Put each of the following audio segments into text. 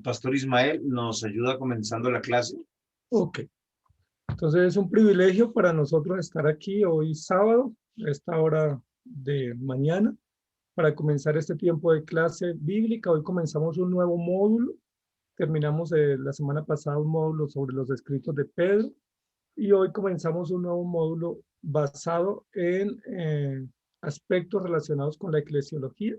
Pastor Ismael nos ayuda comenzando la clase. Ok, entonces es un privilegio para nosotros estar aquí hoy sábado, a esta hora de mañana, para comenzar este tiempo de clase bíblica. Hoy comenzamos un nuevo módulo. Terminamos la semana pasada un módulo sobre los escritos de Pedro y hoy comenzamos un nuevo módulo basado en aspectos relacionados con la eclesiología,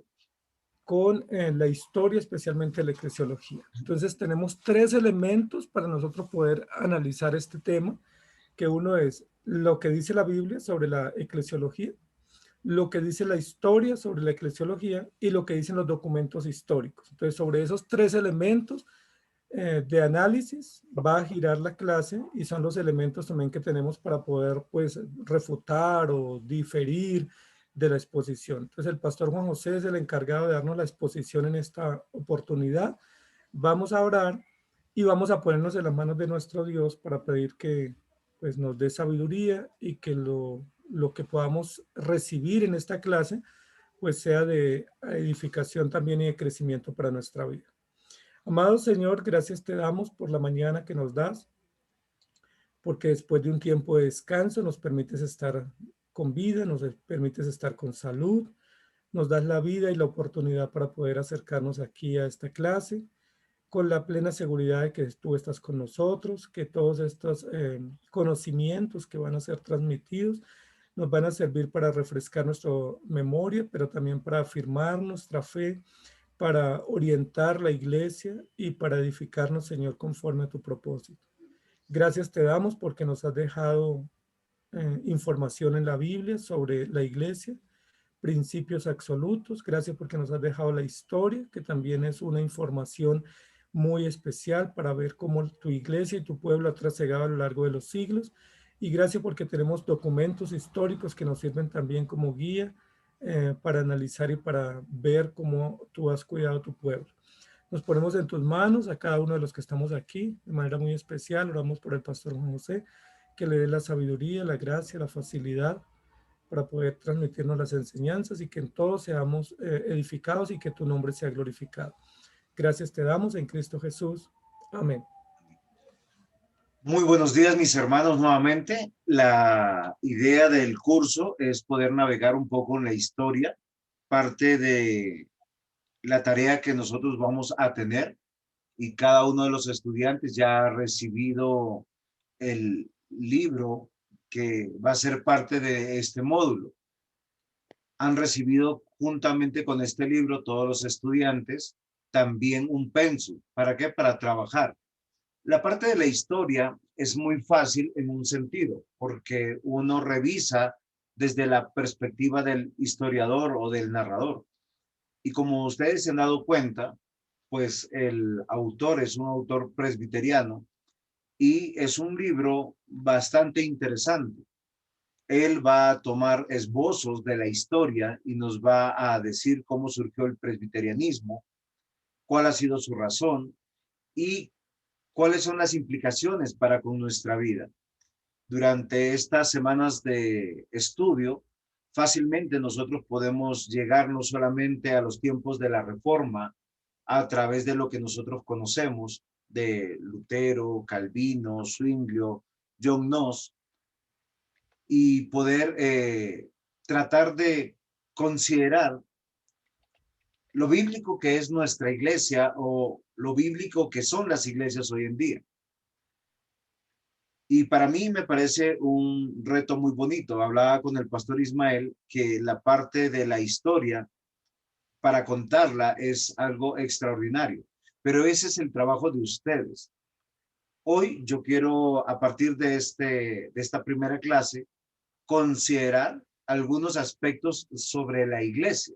con la historia, especialmente la eclesiología. Entonces tenemos tres elementos para nosotros poder analizar este tema, que uno es lo que dice la Biblia sobre la eclesiología, lo que dice la historia sobre la eclesiología y lo que dicen los documentos históricos. Entonces sobre esos tres elementos de análisis va a girar la clase y son los elementos también que tenemos para poder pues refutar o diferir de la exposición. Entonces el pastor Juan José es el encargado de darnos la exposición en esta oportunidad. Vamos a orar y vamos a ponernos en las manos de nuestro Dios para pedir que pues nos dé sabiduría y que lo que podamos recibir en esta clase pues sea de edificación también y de crecimiento para nuestra vida. Amado Señor, gracias te damos por la mañana que nos das, porque después de un tiempo de descanso nos permites estar con vida, nos permites estar con salud, nos das la vida y la oportunidad para poder acercarnos aquí a esta clase con la plena seguridad de que tú estás con nosotros, que todos estos conocimientos que van a ser transmitidos nos van a servir para refrescar nuestra memoria, pero también para afirmar nuestra fe, para orientar la iglesia y para edificarnos, Señor, conforme a tu propósito. Gracias te damos porque nos has dejado información en la Biblia sobre la iglesia, principios absolutos. Gracias porque nos has dejado la historia, que también es una información muy especial para ver cómo tu iglesia y tu pueblo ha trasegado a lo largo de los siglos. Y gracias porque tenemos documentos históricos que nos sirven también como guía para analizar y para ver cómo tú has cuidado a tu pueblo. Nos ponemos en tus manos a cada uno de los que estamos aquí de manera muy especial. Oramos por el pastor Juan José, que le dé la sabiduría, la gracia, la facilidad para poder transmitirnos las enseñanzas y que en todos seamos edificados y que tu nombre sea glorificado. Gracias te damos en Cristo Jesús. Amén. Muy buenos días, mis hermanos, nuevamente. La idea del curso es poder navegar un poco en la historia, parte de la tarea que nosotros vamos a tener, y cada uno de los estudiantes ya ha recibido el libro que va a ser parte de este módulo. Han recibido juntamente con este libro todos los estudiantes también un pensum. ¿Para qué? Para trabajar. La parte de la historia es muy fácil en un sentido, porque uno revisa desde la perspectiva del historiador o del narrador. Y como ustedes se han dado cuenta, pues el autor es un autor presbiteriano y es un libro bastante interesante. Él va a tomar esbozos de la historia y nos va a decir cómo surgió el presbiterianismo, cuál ha sido su razón y cuáles son las implicaciones para con nuestra vida. Durante estas semanas de estudio, fácilmente nosotros podemos llegar no solamente a los tiempos de la Reforma a través de lo que nosotros conocemos de Lutero, Calvino, Zwinglio, John Knox, y poder tratar de considerar lo bíblico que es nuestra iglesia o lo bíblico que son las iglesias hoy en día. Y para mí me parece un reto muy bonito. Hablaba con el pastor Ismael que la parte de la historia para contarla es algo extraordinario, pero ese es el trabajo de ustedes. Hoy yo quiero, a partir de esta primera clase, considerar algunos aspectos sobre la iglesia.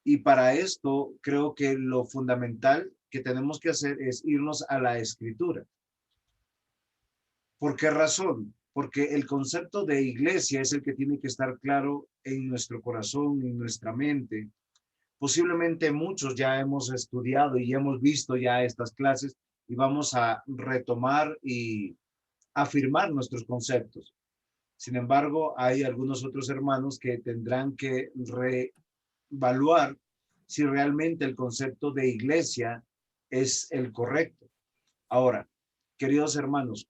Y para esto creo que lo fundamental que tenemos que hacer es irnos a la escritura. ¿Por qué razón? Porque el concepto de iglesia es el que tiene que estar claro en nuestro corazón, en nuestra mente. Posiblemente muchos ya hemos estudiado y hemos visto ya estas clases y vamos a retomar y afirmar nuestros conceptos. Sin embargo, hay algunos otros hermanos que tendrán que reevaluar si realmente el concepto de iglesia es el correcto. Ahora, queridos hermanos,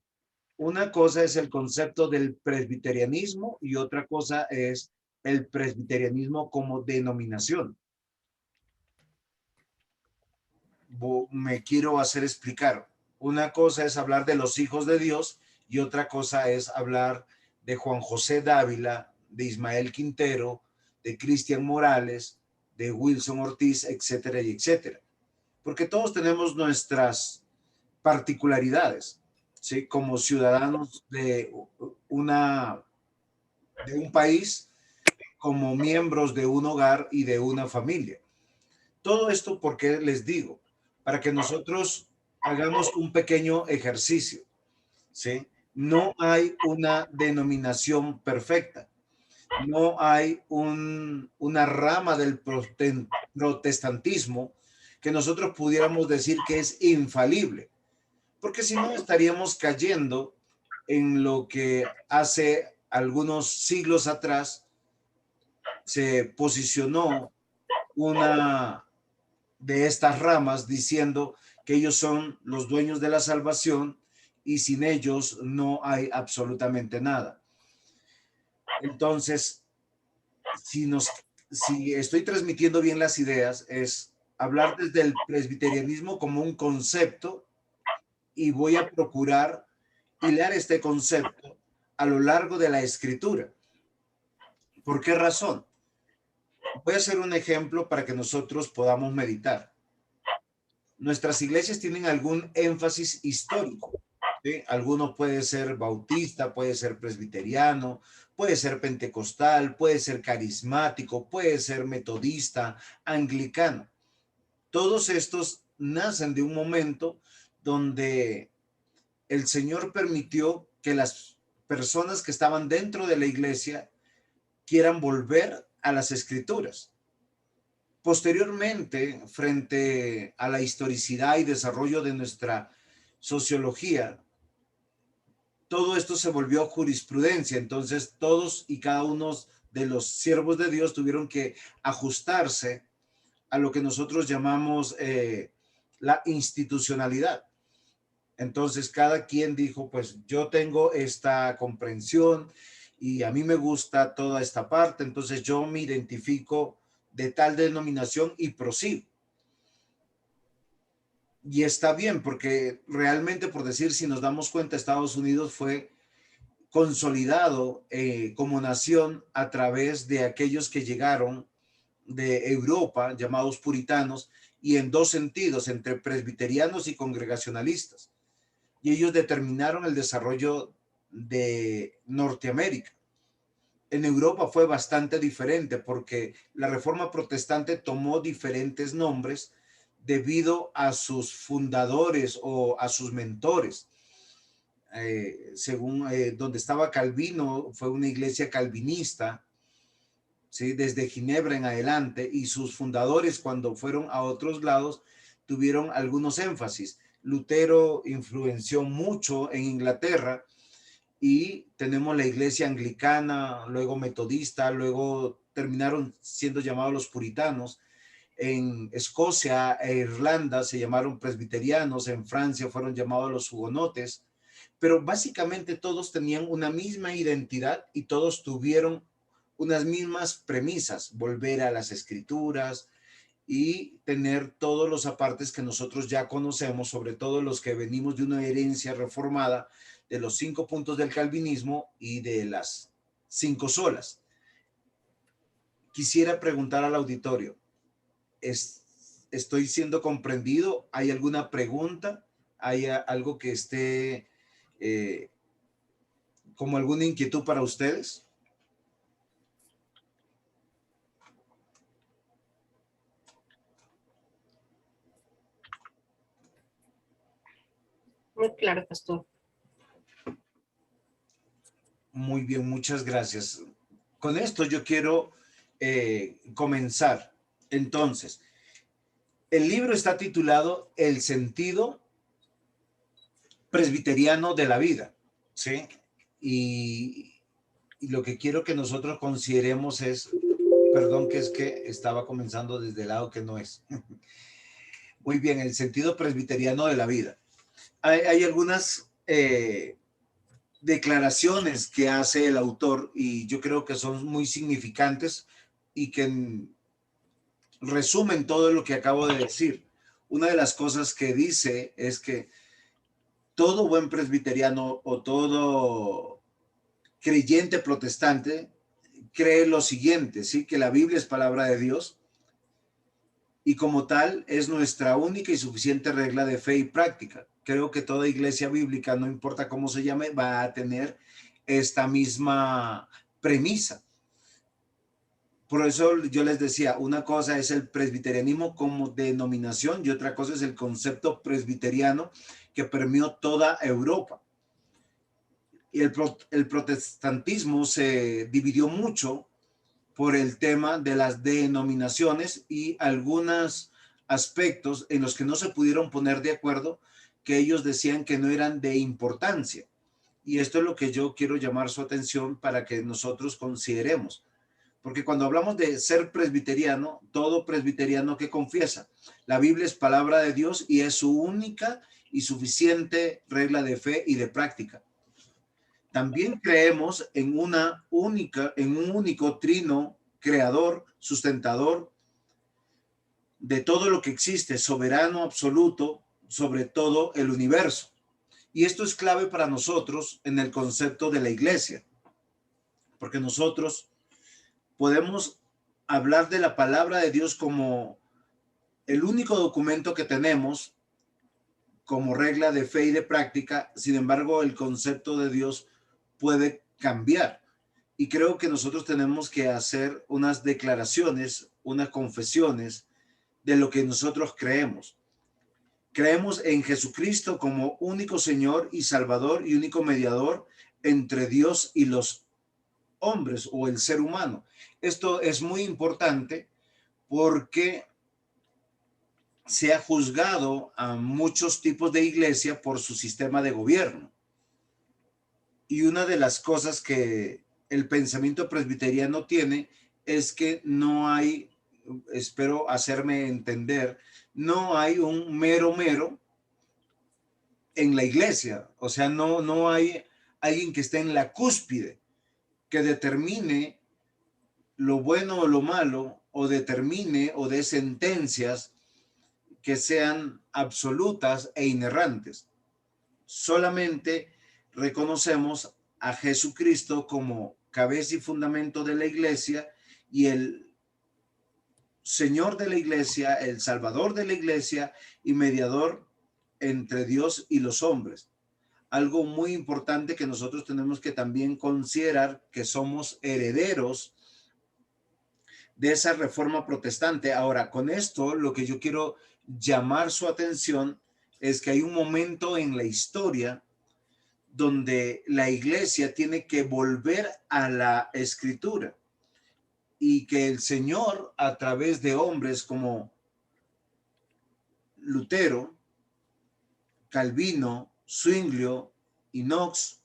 una cosa es el concepto del presbiterianismo y otra cosa es el presbiterianismo como denominación. Me quiero hacer explicar. Una cosa es hablar de los hijos de Dios y otra cosa es hablar de Juan José Dávila, de Ismael Quintero, de Cristian Morales, de Wilson Ortiz, etcétera y etcétera. Porque todos tenemos nuestras particularidades, ¿sí? Como ciudadanos de un país, como miembros de un hogar y de una familia. Todo esto porque les digo, para que nosotros hagamos un pequeño ejercicio, ¿sí? No hay una denominación perfecta, no hay una rama del protestantismo que nosotros pudiéramos decir que es infalible, porque si no estaríamos cayendo en lo que hace algunos siglos atrás se posicionó una de estas ramas diciendo que ellos son los dueños de la salvación y sin ellos no hay absolutamente nada. Entonces, si estoy transmitiendo bien las ideas, es hablar desde el presbiterianismo como un concepto y voy a procurar hilar este concepto a lo largo de la escritura. ¿Por qué razón? Voy a hacer un ejemplo para que nosotros podamos meditar. Nuestras iglesias tienen algún énfasis histórico, ¿sí? Alguno puede ser bautista, puede ser presbiteriano, puede ser pentecostal, puede ser carismático, puede ser metodista, anglicano. Todos estos nacen de un momento donde el Señor permitió que las personas que estaban dentro de la iglesia quieran volver a las escrituras. Posteriormente, frente a la historicidad y desarrollo de nuestra sociología, todo esto se volvió jurisprudencia. Entonces, todos y cada uno de los siervos de Dios tuvieron que ajustarse a lo que nosotros llamamos la institucionalidad. Entonces, cada quien dijo, pues yo tengo esta comprensión y a mí me gusta toda esta parte, entonces yo me identifico de tal denominación y prosigo. Y está bien, porque realmente, por decir, si nos damos cuenta, Estados Unidos fue consolidado como nación a través de aquellos que llegaron de Europa, llamados puritanos, y en dos sentidos, entre presbiterianos y congregacionalistas. Y ellos determinaron el desarrollo de Norteamérica. En Europa fue bastante diferente porque la Reforma Protestante tomó diferentes nombres debido a sus fundadores o a sus mentores. Según donde estaba Calvino, fue una iglesia calvinista, ¿sí? Desde Ginebra en adelante, y sus fundadores cuando fueron a otros lados tuvieron algunos énfasis. Lutero influenció mucho en Inglaterra y tenemos la iglesia anglicana, luego metodista, luego terminaron siendo llamados los puritanos. En Escocia e Irlanda se llamaron presbiterianos, en Francia fueron llamados los hugonotes, pero básicamente todos tenían una misma identidad y todos tuvieron unas mismas premisas: volver a las escrituras y tener todos los apartes que nosotros ya conocemos, sobre todo los que venimos de una herencia reformada de los 5 puntos del calvinismo y de las 5 solas. Quisiera preguntar al auditorio, ¿estoy siendo comprendido? ¿Hay alguna pregunta? ¿Hay algo que esté como alguna inquietud para ustedes? Muy claro, pastor. Muy bien, muchas gracias. Con esto yo quiero comenzar. Entonces, el libro está titulado El sentido presbiteriano de la vida, ¿sí? Y lo que quiero que nosotros consideremos es, perdón, que es que estaba comenzando desde el lado que no es. Muy bien, el sentido presbiteriano de la vida. Hay algunas declaraciones que hace el autor y yo creo que son muy significantes y que resumen todo lo que acabo de decir. Una de las cosas que dice es que todo buen presbiteriano o todo creyente protestante cree lo siguiente, ¿sí? Que la Biblia es palabra de Dios y como tal es nuestra única y suficiente regla de fe y práctica. Creo que toda iglesia bíblica, no importa cómo se llame, va a tener esta misma premisa. Por eso yo les decía, una cosa es el presbiterianismo como denominación y otra cosa es el concepto presbiteriano que permeó toda Europa. Y el protestantismo se dividió mucho por el tema de las denominaciones y algunos aspectos en los que no se pudieron poner de acuerdo, que ellos decían que no eran de importancia. Y esto es lo que yo quiero llamar su atención para que nosotros consideremos. Porque cuando hablamos de ser presbiteriano, todo presbiteriano que confiesa, la Biblia es palabra de Dios y es su única y suficiente regla de fe y de práctica. También creemos en un único trino creador, sustentador de todo lo que existe, soberano absoluto sobre todo el universo. Y esto es clave para nosotros en el concepto de la iglesia, porque nosotros podemos hablar de la palabra de Dios como el único documento que tenemos como regla de fe y de práctica. Sin embargo, el concepto de Dios puede cambiar. Y creo que nosotros tenemos que hacer unas declaraciones, unas confesiones de lo que nosotros creemos. Creemos en Jesucristo como único Señor y Salvador y único mediador entre Dios y los hombres o el ser humano. Esto es muy importante porque se ha juzgado a muchos tipos de iglesia por su sistema de gobierno. Y una de las cosas que el pensamiento presbiteriano tiene es que no hay, espero hacerme entender, no hay un mero en la iglesia. O sea, no hay alguien que esté en la cúspide que determine lo bueno o lo malo o determine o dé sentencias que sean absolutas e inerrantes. Solamente reconocemos a Jesucristo como cabeza y fundamento de la iglesia y el Señor de la iglesia, el Salvador de la iglesia y mediador entre Dios y los hombres. Algo muy importante que nosotros tenemos que también considerar, que somos herederos de esa reforma protestante. Ahora, con esto, lo que yo quiero llamar su atención es que hay un momento en la historia donde la iglesia tiene que volver a la escritura y que el Señor, a través de hombres como Lutero, Calvino, Zwinglio y Knox,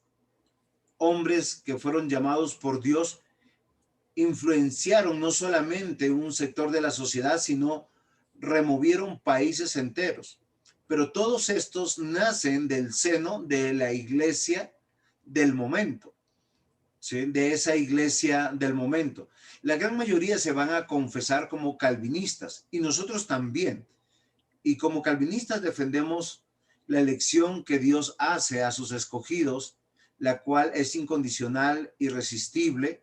hombres que fueron llamados por Dios, influenciaron no solamente un sector de la sociedad, sino removieron países enteros. Pero todos estos nacen del seno de la iglesia del momento, ¿sí? De esa iglesia del momento. La gran mayoría se van a confesar como calvinistas y nosotros también. Y como calvinistas defendemos la elección que Dios hace a sus escogidos, la cual es incondicional, irresistible,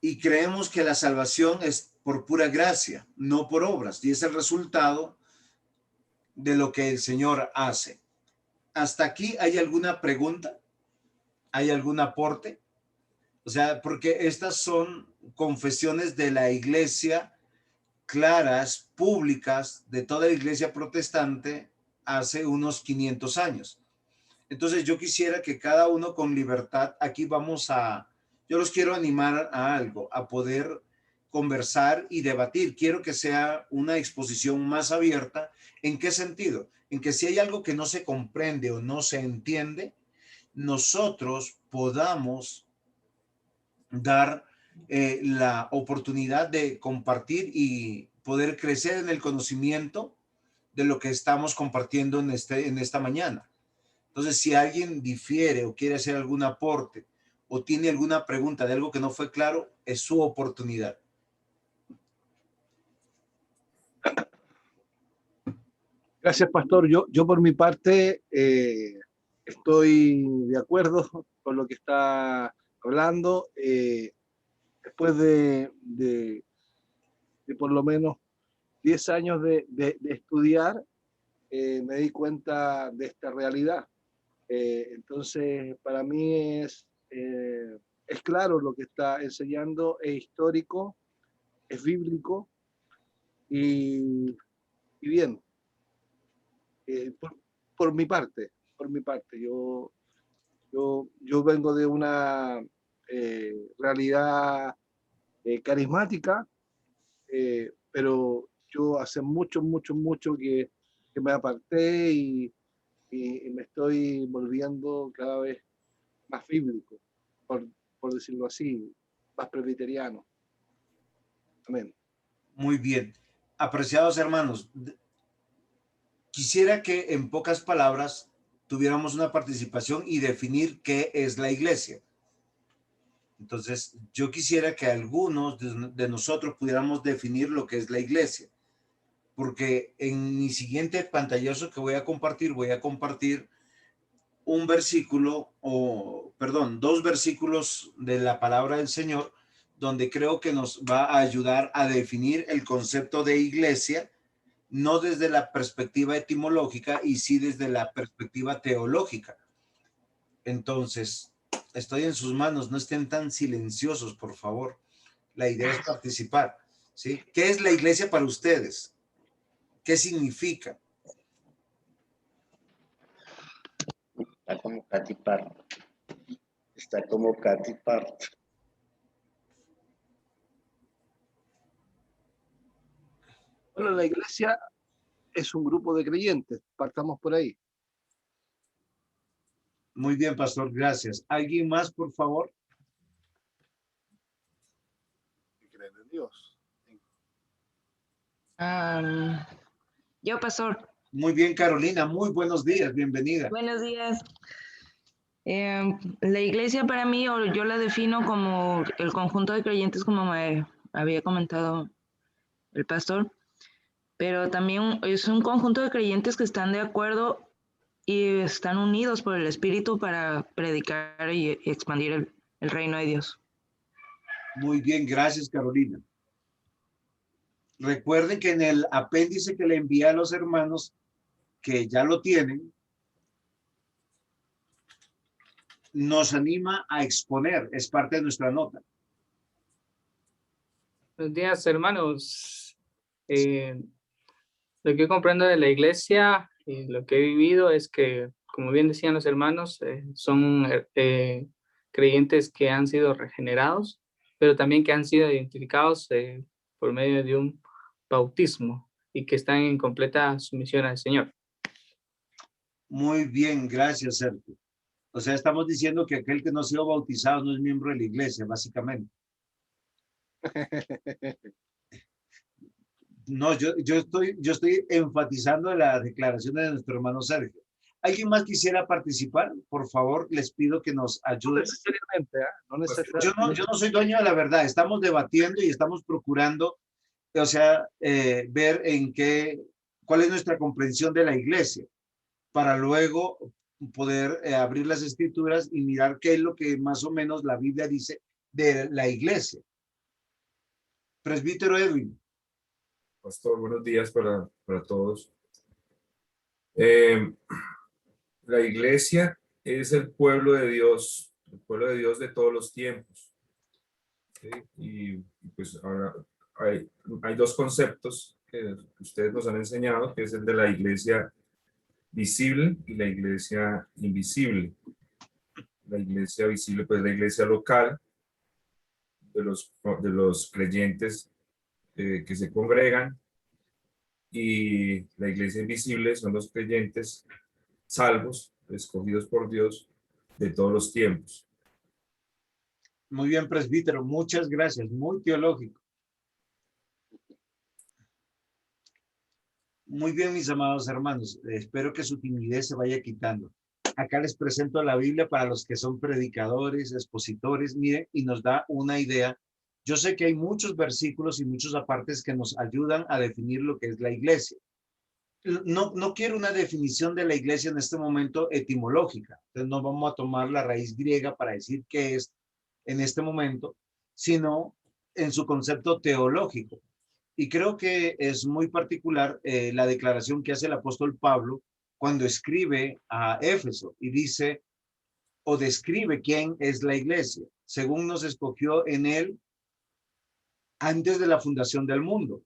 y creemos que la salvación es por pura gracia, no por obras, y es el resultado de lo que el Señor hace. ¿Hasta aquí hay alguna pregunta? ¿Hay algún aporte? O sea, porque estas son confesiones de la iglesia claras, públicas, de toda la iglesia protestante hace unos 500 años. Entonces yo quisiera que cada uno con libertad, yo los quiero animar a algo, a poder conversar y debatir. Quiero que sea una exposición más abierta. ¿En qué sentido? En que si hay algo que no se comprende o no se entiende, nosotros podamos dar la oportunidad de compartir y poder crecer en el conocimiento de lo que estamos compartiendo en esta mañana. Entonces, si alguien difiere o quiere hacer algún aporte o tiene alguna pregunta de algo que no fue claro, es su oportunidad. Gracias, pastor. Yo por mi parte estoy de acuerdo con lo que está hablando. Después de por lo menos 10 años de estudiar, me di cuenta de esta realidad. Entonces, para mí es claro lo que está enseñando, es histórico, es bíblico y bien. Por mi parte, yo vengo de una realidad carismática, pero yo hace mucho que me aparté y me estoy volviendo cada vez más bíblico, por decirlo así, más presbiteriano. Amén. Muy bien. Apreciados hermanos, quisiera que en pocas palabras tuviéramos una participación y definir qué es la iglesia. Entonces, yo quisiera que algunos de nosotros pudiéramos definir lo que es la iglesia, porque en mi siguiente pantallazo que voy a compartir un versículo, dos versículos de la palabra del Señor, donde creo que nos va a ayudar a definir el concepto de iglesia, no desde la perspectiva etimológica, y sí desde la perspectiva teológica. Entonces, estoy en sus manos, no estén tan silenciosos, por favor. La idea es participar, ¿sí? ¿Qué es la iglesia para ustedes? ¿Qué significa? Está como Katy Part. Está como Katy Part. Bueno, la iglesia es un grupo de creyentes, partamos por ahí. Muy bien, pastor, gracias. ¿Alguien más, por favor? Que creen en Dios. Yo, pastor. Muy bien, Carolina, muy buenos días, bienvenida. Buenos días. La iglesia para mí, o yo la defino como el conjunto de creyentes, como me había comentado el pastor, pero también es un conjunto de creyentes que están de acuerdo y están unidos por el Espíritu para predicar y expandir el reino de Dios. Muy bien, gracias, Carolina. Recuerden que en el apéndice que le envié a los hermanos, que ya lo tienen, nos anima a exponer, es parte de nuestra nota. Buenos días, hermanos. Lo que comprendo de la iglesia y lo que he vivido es que, como bien decían los hermanos, son creyentes que han sido regenerados, pero también que han sido identificados por medio de un bautismo y que están en completa sumisión al Señor. Muy bien, gracias, Sergio. O sea, estamos diciendo que aquel que no ha sido bautizado no es miembro de la iglesia, básicamente. No, yo estoy enfatizando la declaración de nuestro hermano Sergio. ¿Alguien más quisiera participar? Por favor, les pido que nos ayuden. No necesariamente, ¿eh? No necesariamente. Yo no soy dueño de la verdad. Estamos debatiendo y estamos procurando, o sea, ver cuál es nuestra comprensión de la iglesia, para luego poder abrir las escrituras y mirar qué es lo que más o menos la Biblia dice de la iglesia. Presbítero Edwin. Pastor, buenos días para todos. La iglesia es el pueblo de Dios de todos los tiempos. ¿Sí? Y pues ahora hay dos conceptos que ustedes nos han enseñado, que es el de la iglesia visible y la iglesia invisible. La iglesia visible, pues la iglesia local de los creyentes que se congregan, y la iglesia invisible son los creyentes salvos, escogidos por Dios de todos los tiempos. Muy bien, presbítero, muchas gracias, muy teológico. Muy bien, mis amados hermanos. Espero que su timidez se vaya quitando. Acá les presento la Biblia para los que son predicadores, expositores, miren, y nos da una idea. Yo sé que hay muchos versículos y muchos apartes que nos ayudan a definir lo que es la iglesia. No quiero una definición de la iglesia en este momento etimológica. Entonces no vamos a tomar la raíz griega para decir qué es en este momento, sino en su concepto teológico. Y creo que es muy particular la declaración que hace el apóstol Pablo cuando escribe a Éfeso y dice o describe quién es la iglesia, según nos escogió en él antes de la fundación del mundo,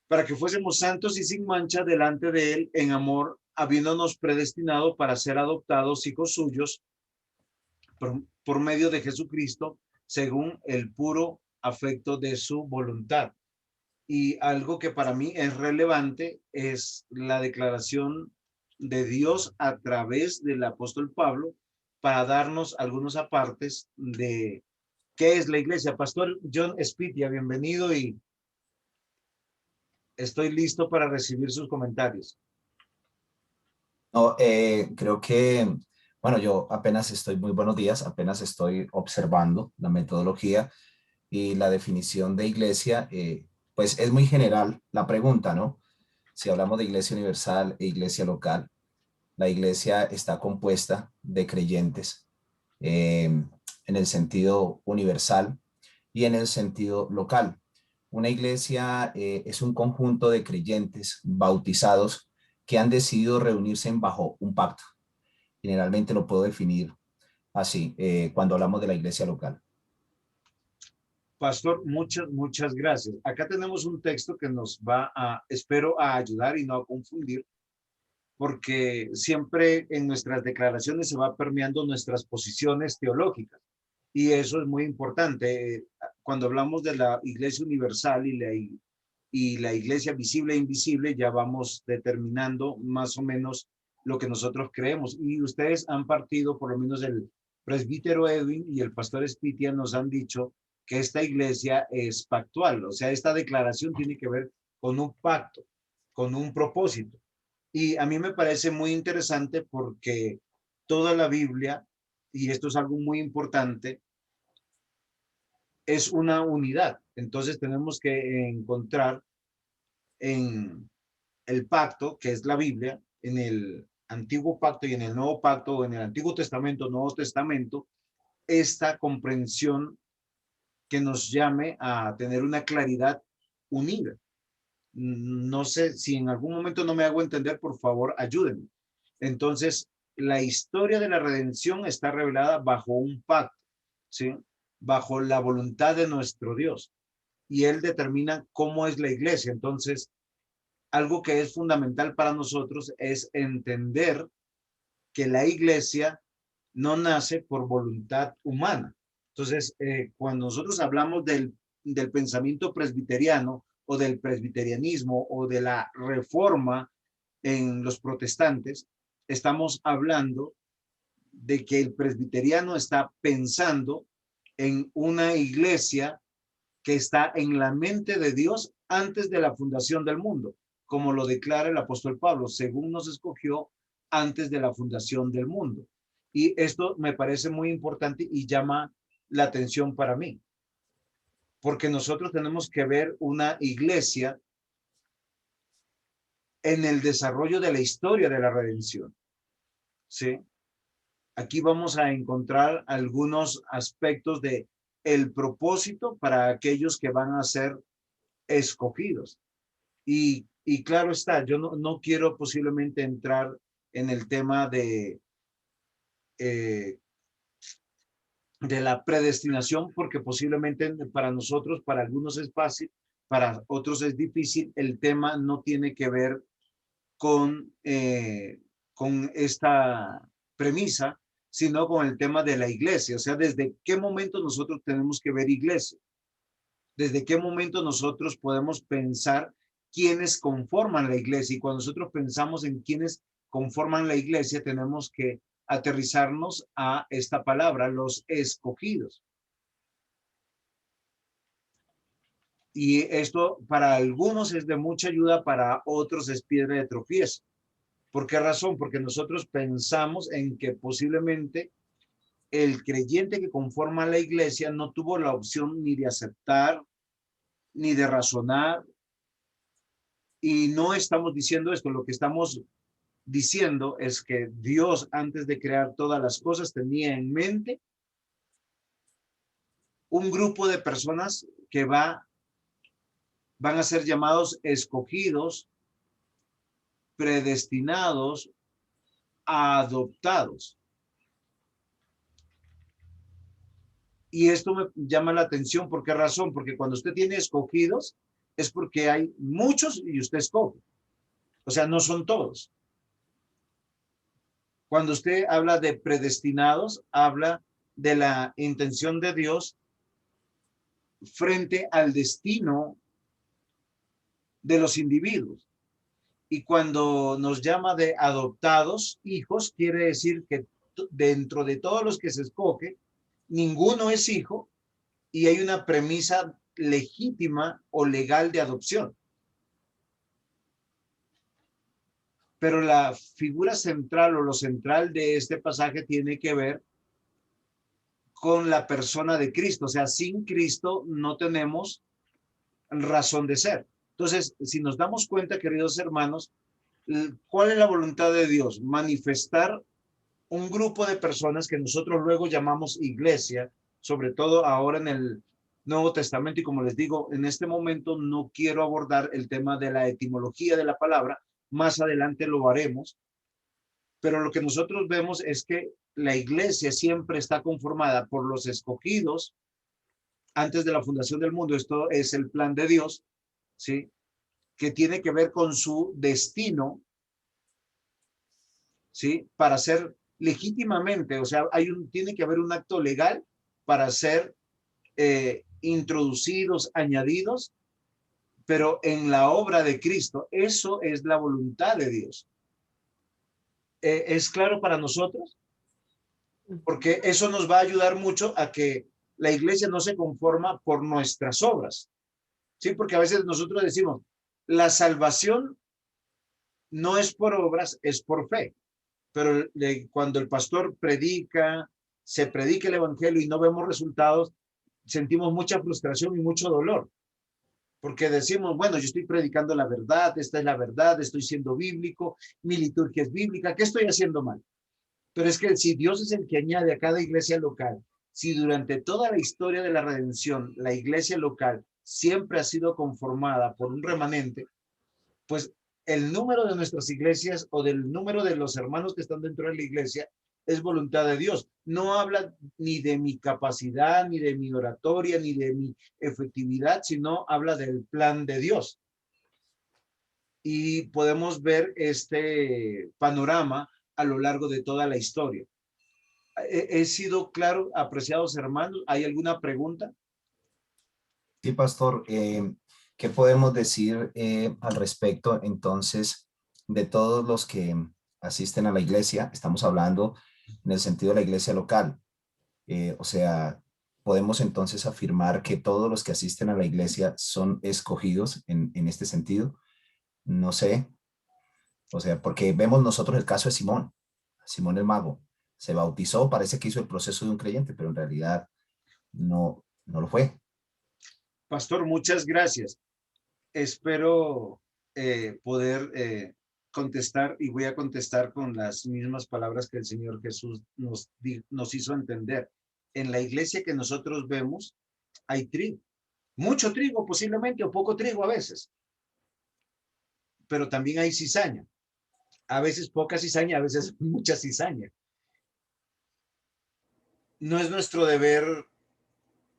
para que fuésemos santos y sin mancha delante de él en amor, habiéndonos predestinado para ser adoptados hijos suyos por medio de Jesucristo, según el puro afecto de su voluntad. Y algo que para mí es relevante es la declaración de Dios a través del apóstol Pablo para darnos algunos apartes de qué es la iglesia. Pastor John Spitia, bienvenido y estoy listo para recibir sus comentarios. No, creo que, bueno, yo apenas estoy, muy buenos días, apenas estoy observando la metodología y la definición de iglesia, pues es muy general la pregunta, ¿no? Si hablamos de iglesia universal e iglesia local, la iglesia está compuesta de creyentes en el sentido universal y en el sentido local. Una iglesia es un conjunto de creyentes bautizados que han decidido reunirse bajo un pacto. Generalmente lo puedo definir así cuando hablamos de la iglesia local. Pastor, muchas gracias. Acá tenemos un texto que nos va a, espero, a ayudar y no a confundir, porque siempre en nuestras declaraciones se va permeando nuestras posiciones teológicas. Y eso es muy importante. Cuando hablamos de la iglesia universal y la iglesia visible e invisible, ya vamos determinando más o menos lo que nosotros creemos. Y ustedes han partido, por lo menos el presbítero Edwin y el pastor Spitia nos han dicho que esta iglesia es pactual. O sea, esta declaración tiene que ver con un pacto, con un propósito. Y a mí me parece muy interesante porque toda la Biblia, y esto es algo muy importante, es una unidad. Entonces tenemos que encontrar en el pacto, que es la Biblia, en el antiguo pacto y en el nuevo pacto, o en el Antiguo Testamento, Nuevo Testamento, esta comprensión que nos llame a tener una claridad unida. No sé si en algún momento no me hago entender, por favor, ayúdenme. Entonces, la historia de la redención está revelada bajo un pacto, ¿sí? Bajo la voluntad de nuestro Dios. Y Él determina cómo es la iglesia. Entonces, algo que es fundamental para nosotros es entender que la iglesia no nace por voluntad humana. Entonces, cuando nosotros hablamos del pensamiento presbiteriano o del presbiterianismo o de la reforma en los protestantes, estamos hablando de que el presbiteriano está pensando en una iglesia que está en la mente de Dios antes de la fundación del mundo, como lo declara el apóstol Pablo, según nos escogió antes de la fundación del mundo. Y esto me parece muy importante y llama la atención para mí, porque nosotros tenemos que ver una iglesia en el desarrollo de la historia de la redención. ¿Sí? Aquí vamos a encontrar algunos aspectos de el propósito para aquellos que van a ser escogidos. Y claro está, yo no quiero posiblemente entrar en el tema de la predestinación, porque posiblemente para nosotros, para algunos es fácil, para otros es difícil. El tema no tiene que ver con esta premisa, sino con el tema de la iglesia. O sea, ¿desde qué momento nosotros tenemos que ver iglesia? ¿Desde qué momento nosotros podemos pensar quiénes conforman la iglesia? Y cuando nosotros pensamos en quiénes conforman la iglesia, tenemos que aterrizarnos a esta palabra, los escogidos. Y esto para algunos es de mucha ayuda, para otros es piedra de tropiezo. ¿Por qué razón? Porque nosotros pensamos en que posiblemente el creyente que conforma la iglesia no tuvo la opción ni de aceptar, ni de razonar. Y no estamos diciendo esto, lo que estamos diciendo es que Dios, antes de crear todas las cosas, tenía en mente un grupo de personas que van a ser llamados escogidos, predestinados, adoptados. Y esto me llama la atención. ¿Por qué razón? Porque cuando usted tiene escogidos, es porque hay muchos y usted escoge. O sea, no son todos. Cuando usted habla de predestinados, habla de la intención de Dios frente al destino de los individuos. Y cuando nos llama de adoptados, hijos, quiere decir que dentro de todos los que se escoge, ninguno es hijo y hay una premisa legítima o legal de adopción. Pero la figura central o lo central de este pasaje tiene que ver con la persona de Cristo. O sea, sin Cristo no tenemos razón de ser. Entonces, si nos damos cuenta, queridos hermanos, ¿cuál es la voluntad de Dios? Manifestar un grupo de personas que nosotros luego llamamos iglesia, sobre todo ahora en el Nuevo Testamento. Y como les digo, en este momento no quiero abordar el tema de la etimología de la palabra, más adelante lo haremos, pero lo que nosotros vemos es que la iglesia siempre está conformada por los escogidos antes de la fundación del mundo. Esto es el plan de Dios, ¿sí? Que tiene que ver con su destino, ¿sí? Para ser legítimamente, o sea, tiene que haber un acto legal para ser introducidos, añadidos, pero en la obra de Cristo. Eso es la voluntad de Dios. ¿Es claro para nosotros? Porque eso nos va a ayudar mucho a que la iglesia no se conforma por nuestras obras. Sí, porque a veces nosotros decimos, la salvación no es por obras, es por fe. Pero cuando el pastor se predica el evangelio y no vemos resultados, sentimos mucha frustración y mucho dolor. Porque decimos, bueno, yo estoy predicando la verdad, esta es la verdad, estoy siendo bíblico, mi liturgia es bíblica, ¿qué estoy haciendo mal? Pero es que si Dios es el que añade a cada iglesia local, si durante toda la historia de la redención, la iglesia local siempre ha sido conformada por un remanente, pues el número de nuestras iglesias o del número de los hermanos que están dentro de la iglesia es voluntad de Dios. No habla ni de mi capacidad, ni de mi oratoria, ni de mi efectividad, sino habla del plan de Dios. Y podemos ver este panorama a lo largo de toda la historia. ¿He sido claro, apreciados hermanos? ¿Hay alguna pregunta? Sí, pastor. ¿Qué podemos decir al respecto entonces de todos los que asisten a la iglesia? Estamos hablando en el sentido de la iglesia local. O sea, ¿podemos entonces afirmar que todos los que asisten a la iglesia son escogidos en este sentido? No sé. O sea, porque vemos nosotros el caso de Simón el mago. Se bautizó, parece que hizo el proceso de un creyente, pero en realidad no lo fue. Pastor, muchas gracias. Espero poder contestar, y voy a contestar con las mismas palabras que el Señor Jesús nos hizo entender. En la iglesia que nosotros vemos hay trigo, mucho trigo posiblemente, o poco trigo a veces, pero también hay cizaña, a veces poca cizaña, a veces mucha cizaña. No es nuestro deber,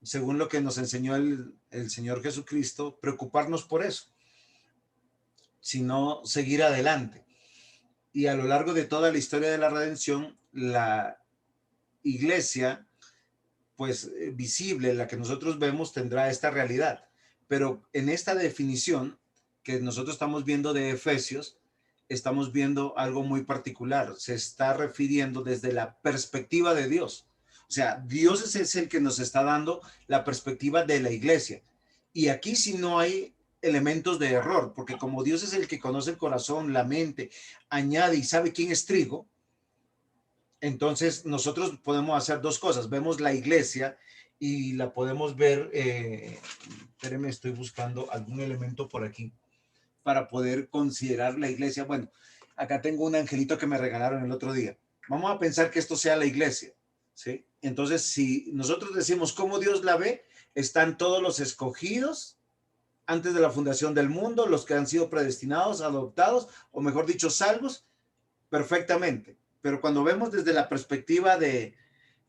según lo que nos enseñó el Señor Jesucristo, preocuparnos por eso, sino seguir adelante. Y a lo largo de toda la historia de la redención, la iglesia, pues visible, la que nosotros vemos, tendrá esta realidad. Pero en esta definición que nosotros estamos viendo de Efesios, estamos viendo algo muy particular. Se está refiriendo desde la perspectiva de Dios. O sea, Dios es el que nos está dando la perspectiva de la iglesia. Y aquí sí no hay elementos de error, porque como Dios es el que conoce el corazón, la mente, añade y sabe quién es trigo, entonces nosotros podemos hacer dos cosas. Vemos la iglesia y la podemos ver, espérenme, estoy buscando algún elemento por aquí para poder considerar la iglesia. Bueno, acá tengo un angelito que me regalaron el otro día. Vamos a pensar que esto sea la iglesia, ¿sí? Entonces, si nosotros decimos cómo Dios la ve, están todos los escogidos antes de la fundación del mundo, los que han sido predestinados, adoptados, o mejor dicho, salvos, perfectamente. Pero cuando vemos desde la perspectiva de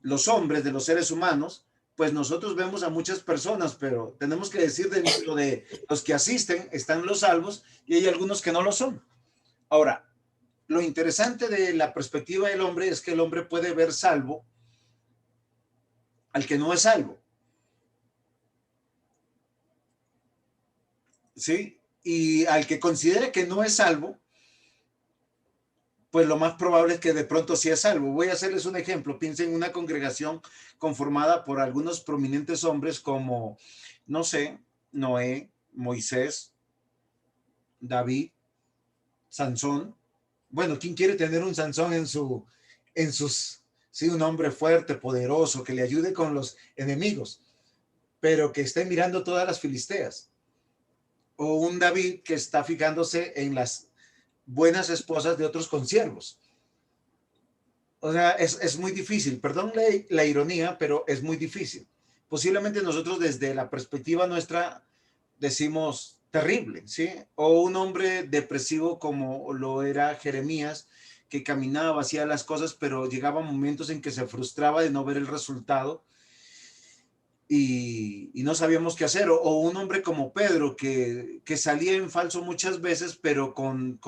los hombres, de los seres humanos, pues nosotros vemos a muchas personas, pero tenemos que decir dentro de los que asisten están los salvos y hay algunos que no lo son. Ahora, lo interesante de la perspectiva del hombre es que el hombre puede ver salvo al que no es salvo. ¿Sí? Y al que considere que no es salvo, pues lo más probable es que de pronto sí es salvo. Voy a hacerles un ejemplo. Piensen en una congregación conformada por algunos prominentes hombres como, no sé, Noé, Moisés, David, Sansón. Bueno, ¿quién quiere tener un Sansón sí, un hombre fuerte, poderoso, que le ayude con los enemigos, pero que esté mirando todas las filisteas? O un David que está fijándose en las buenas esposas de otros consiervos. O sea, es muy difícil. Perdón la ironía, pero es muy difícil. Posiblemente nosotros desde la perspectiva nuestra decimos terrible, ¿sí? O un hombre depresivo como lo era Jeremías, que caminaba, hacía las cosas, pero llegaba momentos en que se frustraba de no ver el resultado y no sabíamos qué hacer. O un hombre como Pedro, que salía en falso muchas veces, pero con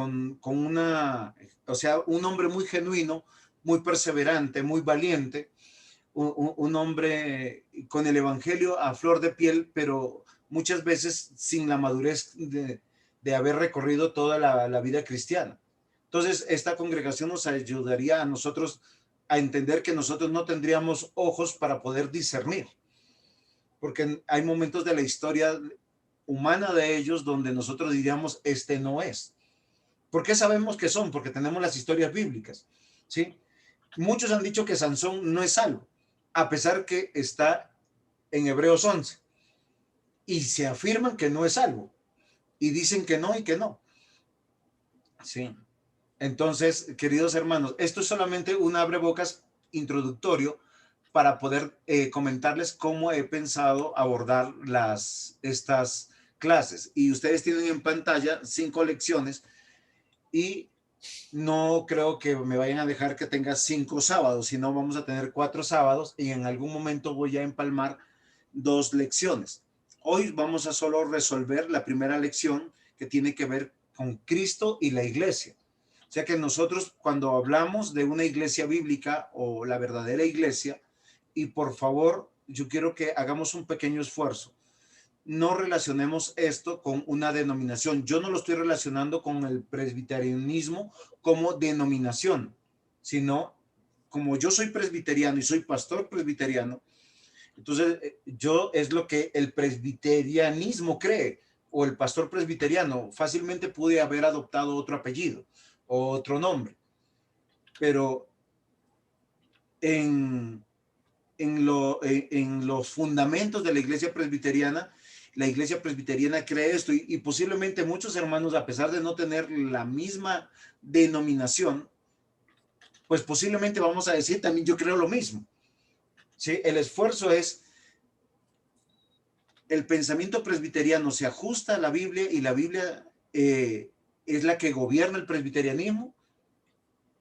una, o sea, un hombre muy genuino, muy perseverante, muy valiente, un hombre con el evangelio a flor de piel, pero muchas veces sin la madurez de haber recorrido toda la vida cristiana. Entonces, esta congregación nos ayudaría a nosotros a entender que nosotros no tendríamos ojos para poder discernir, porque hay momentos de la historia humana de ellos donde nosotros diríamos, este no es. ¿Por qué sabemos que son? Porque tenemos las historias bíblicas, ¿sí? Muchos han dicho que Sansón no es salvo, a pesar que está en Hebreos 11, y se afirman que no es salvo, y dicen que no y que no. Sí. Entonces, queridos hermanos, esto es solamente un abrebocas introductorio para poder comentarles cómo he pensado abordar estas clases. Y ustedes tienen en pantalla 5 lecciones y no creo que me vayan a dejar que tenga 5 sábados, sino vamos a tener 4 sábados y en algún momento voy a empalmar 2 lecciones. Hoy vamos a solo resolver la primera lección que tiene que ver con Cristo y la iglesia. O sea que nosotros cuando hablamos de una iglesia bíblica o la verdadera iglesia, y por favor, yo quiero que hagamos un pequeño esfuerzo. No relacionemos esto con una denominación. Yo no lo estoy relacionando con el presbiterianismo como denominación, sino como yo soy presbiteriano y soy pastor presbiteriano, entonces yo es lo que el presbiterianismo cree, o el pastor presbiteriano. Fácilmente pude haber adoptado otro apellido o otro nombre, pero en los fundamentos de la iglesia presbiteriana cree esto y posiblemente muchos hermanos, a pesar de no tener la misma denominación, pues posiblemente vamos a decir también yo creo lo mismo. ¿Sí? El esfuerzo es, el pensamiento presbiteriano se ajusta a la Biblia y la Biblia es la que gobierna el presbiterianismo.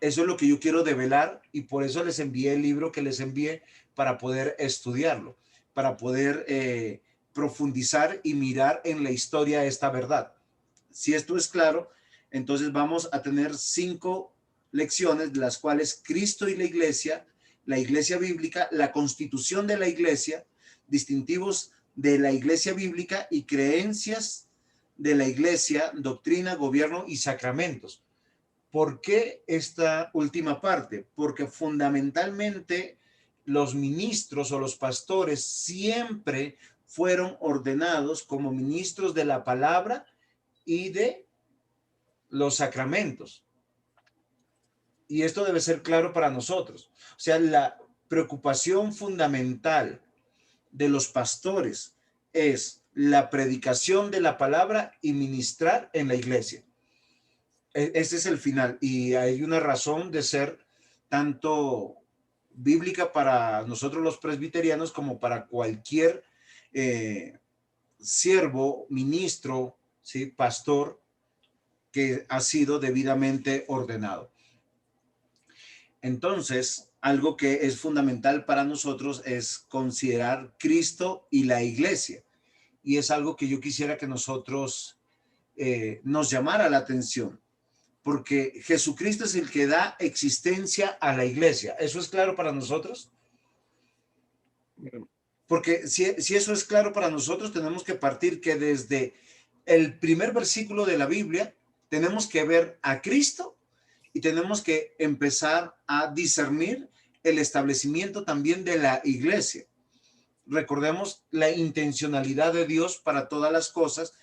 Eso es lo que yo quiero develar y por eso les envié el libro que les envié para poder estudiarlo, para poder profundizar y mirar en la historia esta verdad. Si esto es claro, entonces vamos a tener 5 lecciones, de las cuales Cristo y la iglesia bíblica, la constitución de la iglesia, distintivos de la iglesia bíblica y creencias de la iglesia, doctrina, gobierno y sacramentos. ¿Por qué esta última parte? Porque fundamentalmente los ministros o los pastores siempre fueron ordenados como ministros de la palabra y de los sacramentos. Y esto debe ser claro para nosotros. O sea, la preocupación fundamental de los pastores es la predicación de la palabra y ministrar en la iglesia. Ese es el final. Y hay una razón de ser tanto bíblica para nosotros los presbiterianos como para cualquier siervo, ministro, ¿sí? Pastor que ha sido debidamente ordenado. Entonces, algo que es fundamental para nosotros es considerar Cristo y la iglesia. Y es algo que yo quisiera que nosotros nos llamara la atención, porque Jesucristo es el que da existencia a la iglesia. ¿Eso es claro para nosotros? Porque si eso es claro para nosotros, tenemos que partir que desde el primer versículo de la Biblia tenemos que ver a Cristo y tenemos que empezar a discernir el establecimiento también de la iglesia. Recordemos la intencionalidad de Dios para todas las cosas.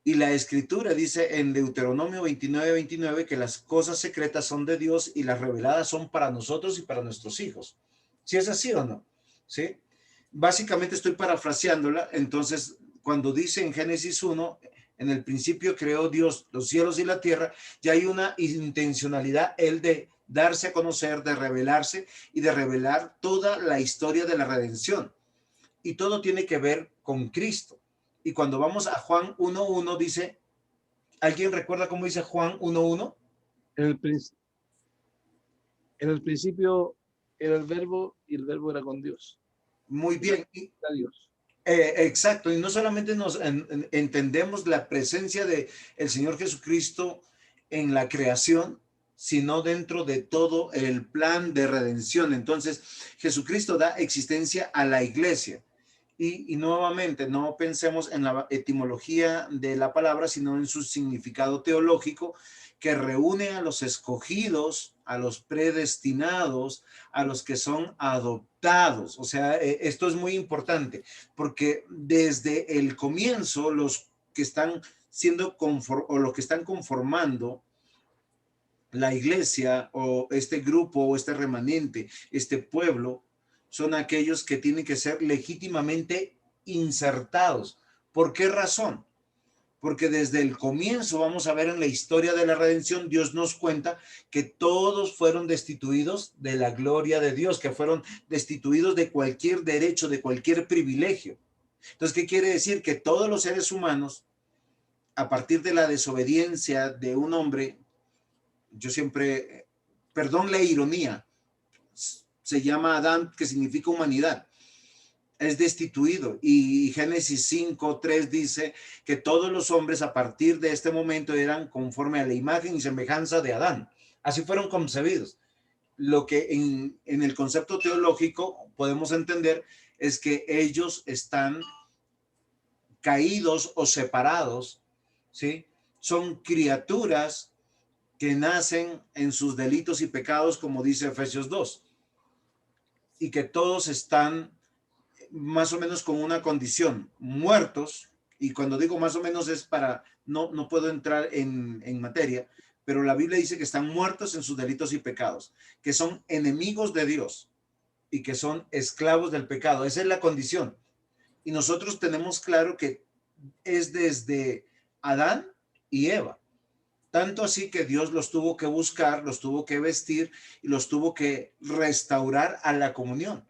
Y la escritura dice en Deuteronomio 29:29 que las cosas secretas son de Dios y las reveladas son para nosotros y para nuestros hijos. ¿Sí es así o no? ¿Sí? Básicamente estoy parafraseándola. Entonces, cuando dice en Génesis 1, en el principio creó Dios los cielos y la tierra, ya hay una intencionalidad, el de darse a conocer, de revelarse y de revelar toda la historia de la redención. Y todo tiene que ver con Cristo. Y cuando vamos a Juan 1:1 dice, ¿alguien recuerda cómo dice Juan 1:1? En el principio era el verbo y el verbo era con Dios. Muy bien. Era Dios. Exacto. Y no solamente nos entendemos la presencia de el Señor Jesucristo en la creación, sino dentro de todo el plan de redención. Entonces, Jesucristo da existencia a la iglesia. Y nuevamente, no pensemos en la etimología de la palabra, sino en su significado teológico, que reúne a los escogidos, a los predestinados, a los que son adoptados. O sea, esto es muy importante, porque desde el comienzo, los que están siendo o los que están conformando la iglesia o este grupo o este remanente, este pueblo, son aquellos que tienen que ser legítimamente insertados. ¿Por qué razón? Porque desde el comienzo vamos a ver en la historia de la redención, Dios nos cuenta que todos fueron destituidos de la gloria de Dios, que fueron destituidos de cualquier derecho, de cualquier privilegio. Entonces, ¿qué quiere decir? Que todos los seres humanos, a partir de la desobediencia de un hombre, yo siempre, perdón la ironía, se llama Adán, que significa humanidad, es destituido. Y Génesis 5:3 dice que todos los hombres a partir de este momento eran conforme a la imagen y semejanza de Adán. Así fueron concebidos. Lo que en el concepto teológico podemos entender es que ellos están caídos o separados, ¿sí? Son criaturas que nacen en sus delitos y pecados, como dice Efesios 2. Y que todos están más o menos con una condición, muertos, y cuando digo más o menos es para, no puedo entrar en materia, pero la Biblia dice que están muertos en sus delitos y pecados, que son enemigos de Dios y que son esclavos del pecado. Esa es la condición. Y nosotros tenemos claro que es desde Adán y Eva. Tanto así que Dios los tuvo que buscar, los tuvo que vestir y los tuvo que restaurar a la comunión.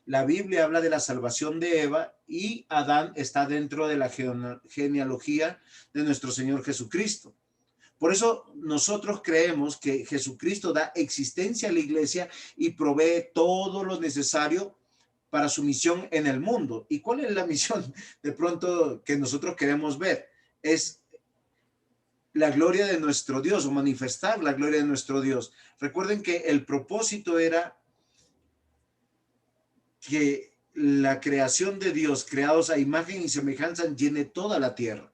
La Biblia habla de la salvación de Eva y Adán está dentro de la genealogía de nuestro Señor Jesucristo. Por eso nosotros creemos que Jesucristo da existencia a la iglesia y provee todo lo necesario para su misión en el mundo. ¿Y cuál es la misión de pronto que nosotros queremos ver? Es la gloria de nuestro Dios o manifestar la gloria de nuestro Dios. Recuerden que el propósito era que la creación de Dios, creados a imagen y semejanza, llene toda la tierra.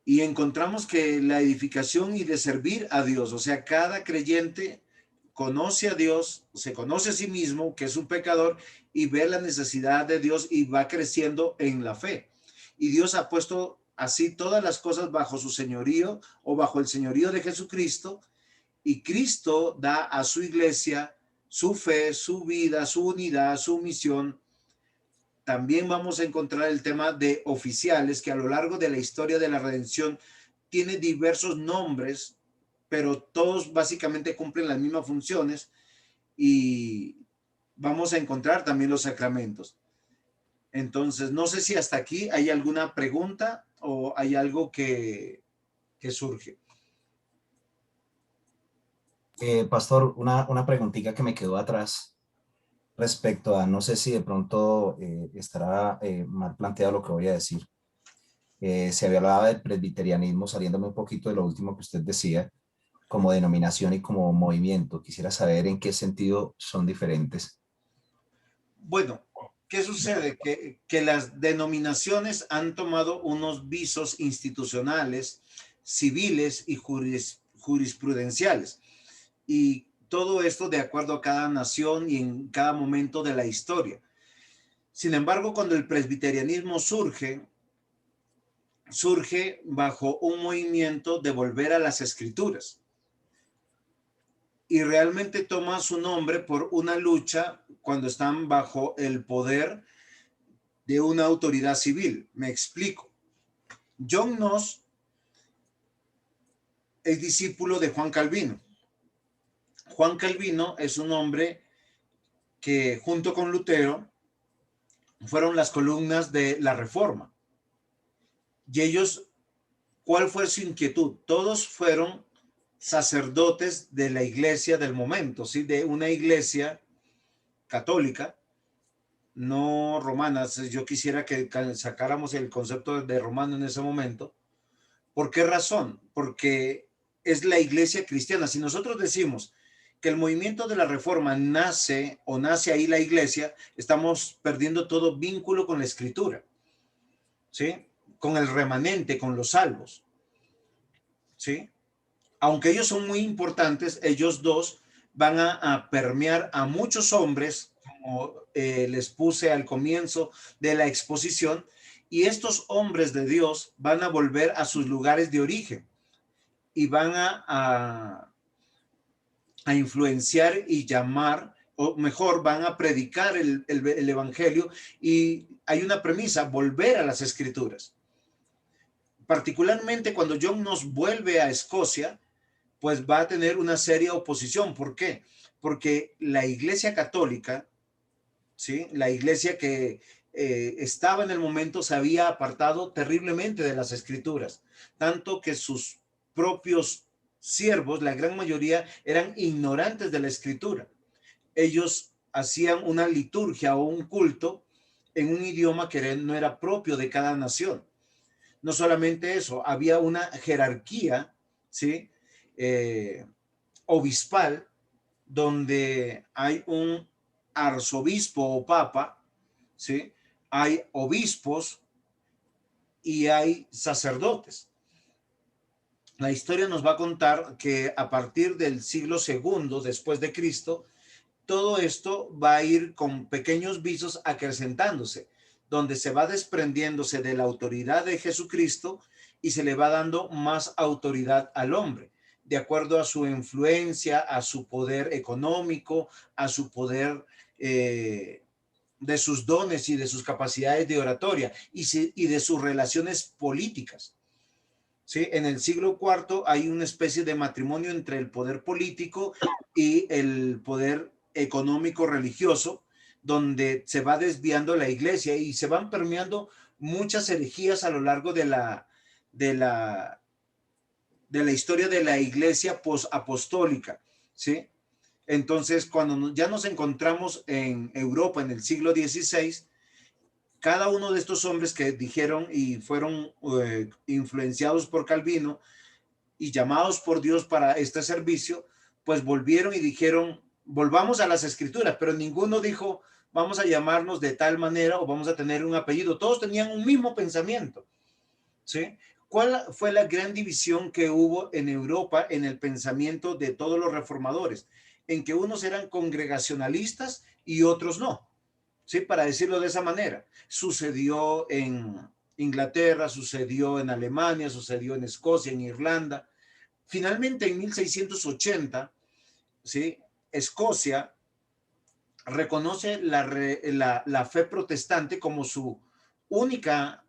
Y encontramos que la edificación y de servir a Dios, o sea, cada creyente conoce a Dios, se conoce a sí mismo, que es un pecador, y ve la necesidad de Dios y va creciendo en la fe. Y Dios ha puesto así todas las cosas bajo su señorío o bajo el señorío de Jesucristo, y Cristo da a su iglesia su fe, su vida, su unidad, su misión. También vamos a encontrar el tema de oficiales, que a lo largo de la historia de la redención tiene diversos nombres, pero todos básicamente cumplen las mismas funciones, y vamos a encontrar también los sacramentos. Entonces, no sé si hasta aquí hay alguna pregunta o hay algo que surge. Pastor, una preguntita que me quedó atrás respecto a, no sé si de pronto estará mal planteado lo que voy a decir. Se había hablado del presbiterianismo, saliéndome un poquito de lo último que usted decía, como denominación y como movimiento. Quisiera saber en qué sentido son diferentes. Bueno, ¿qué sucede? Que las denominaciones han tomado unos visos institucionales, civiles y jurisprudenciales. Y todo esto de acuerdo a cada nación y en cada momento de la historia. Sin embargo, cuando el presbiterianismo surge bajo un movimiento de volver a las escrituras. Y realmente toma su nombre por una lucha cuando están bajo el poder de una autoridad civil. Me explico. John Knox es discípulo de Juan Calvino. Juan Calvino es un hombre que junto con Lutero fueron las columnas de la Reforma. Y ellos, ¿cuál fue su inquietud? Todos fueron sacerdotes de la iglesia del momento, ¿sí? De una iglesia católica, no romana. Yo quisiera que sacáramos el concepto de romano en ese momento. ¿Por qué razón? Porque es la iglesia cristiana. Si nosotros decimos que el movimiento de la Reforma nace ahí la iglesia, estamos perdiendo todo vínculo con la escritura, ¿sí? Con el remanente, con los salvos, ¿sí? Aunque ellos son muy importantes, ellos dos van a permear a muchos hombres, como les puse al comienzo de la exposición, y estos hombres de Dios van a volver a sus lugares de origen y van a influenciar y llamar, o mejor, van a predicar el evangelio, y hay una premisa: volver a las escrituras. Particularmente cuando John nos vuelve a Escocia, pues va a tener una seria oposición. ¿Por qué? Porque la iglesia católica, ¿sí? La iglesia que estaba en el momento, se había apartado terriblemente de las escrituras, tanto que sus propios siervos, la gran mayoría, eran ignorantes de la escritura. Ellos hacían una liturgia o un culto en un idioma que no era propio de cada nación. No solamente eso, había una jerarquía, ¿sí? Obispal, donde hay un arzobispo o papa, ¿sí? Hay obispos y hay sacerdotes. La historia nos va a contar que a partir del siglo II después de Cristo, todo esto va a ir con pequeños visos acrecentándose, donde se va desprendiéndose de la autoridad de Jesucristo y se le va dando más autoridad al hombre, de acuerdo a su influencia, a su poder económico, a su poder de sus dones y de sus capacidades de oratoria y de sus relaciones políticas. ¿Sí? En el siglo IV hay una especie de matrimonio entre el poder político y el poder económico religioso, donde se va desviando la iglesia y se van permeando muchas herejías a lo largo de la historia de la iglesia posapostólica, ¿sí? Entonces, cuando ya nos encontramos en Europa en el siglo XVI, cada uno de estos hombres que dijeron y fueron influenciados por Calvino y llamados por Dios para este servicio, pues volvieron y dijeron: volvamos a las escrituras, pero ninguno dijo: vamos a llamarnos de tal manera o vamos a tener un apellido. Todos tenían un mismo pensamiento, ¿sí? ¿Cuál fue la gran división que hubo en Europa en el pensamiento de todos los reformadores? en que unos eran congregacionalistas y otros no, ¿sí? Para decirlo de esa manera. Sucedió en Inglaterra, sucedió en Alemania, sucedió en Escocia, en Irlanda. Finalmente, en 1680, ¿sí? Escocia reconoce la fe protestante como su única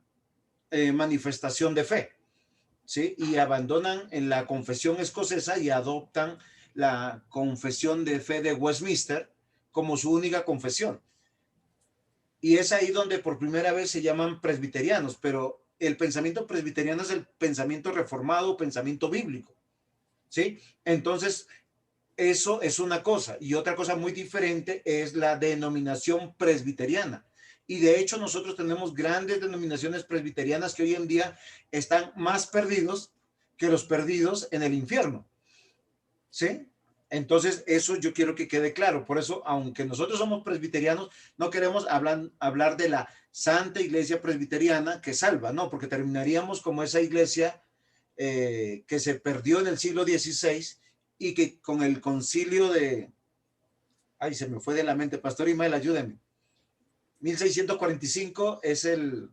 manifestación de fe, ¿sí? Y abandonan en la confesión escocesa y adoptan la confesión de fe de Westminster como su única confesión. Y es ahí donde por primera vez se llaman presbiterianos, pero el pensamiento presbiteriano es el pensamiento reformado, pensamiento bíblico, ¿sí? Entonces, eso es una cosa. Y otra cosa muy diferente es la denominación presbiteriana. Y de hecho nosotros tenemos grandes denominaciones presbiterianas que hoy en día están más perdidos que los perdidos en el infierno, ¿sí? Entonces, eso yo quiero que quede claro. Por eso, aunque nosotros somos presbiterianos, no queremos hablar de la Santa Iglesia Presbiteriana que salva, no, porque terminaríamos como esa iglesia que se perdió en el siglo XVI y que con el concilio de... Ay, se me fue de la mente. Pastor Imael, ayúdeme. 1645 es el...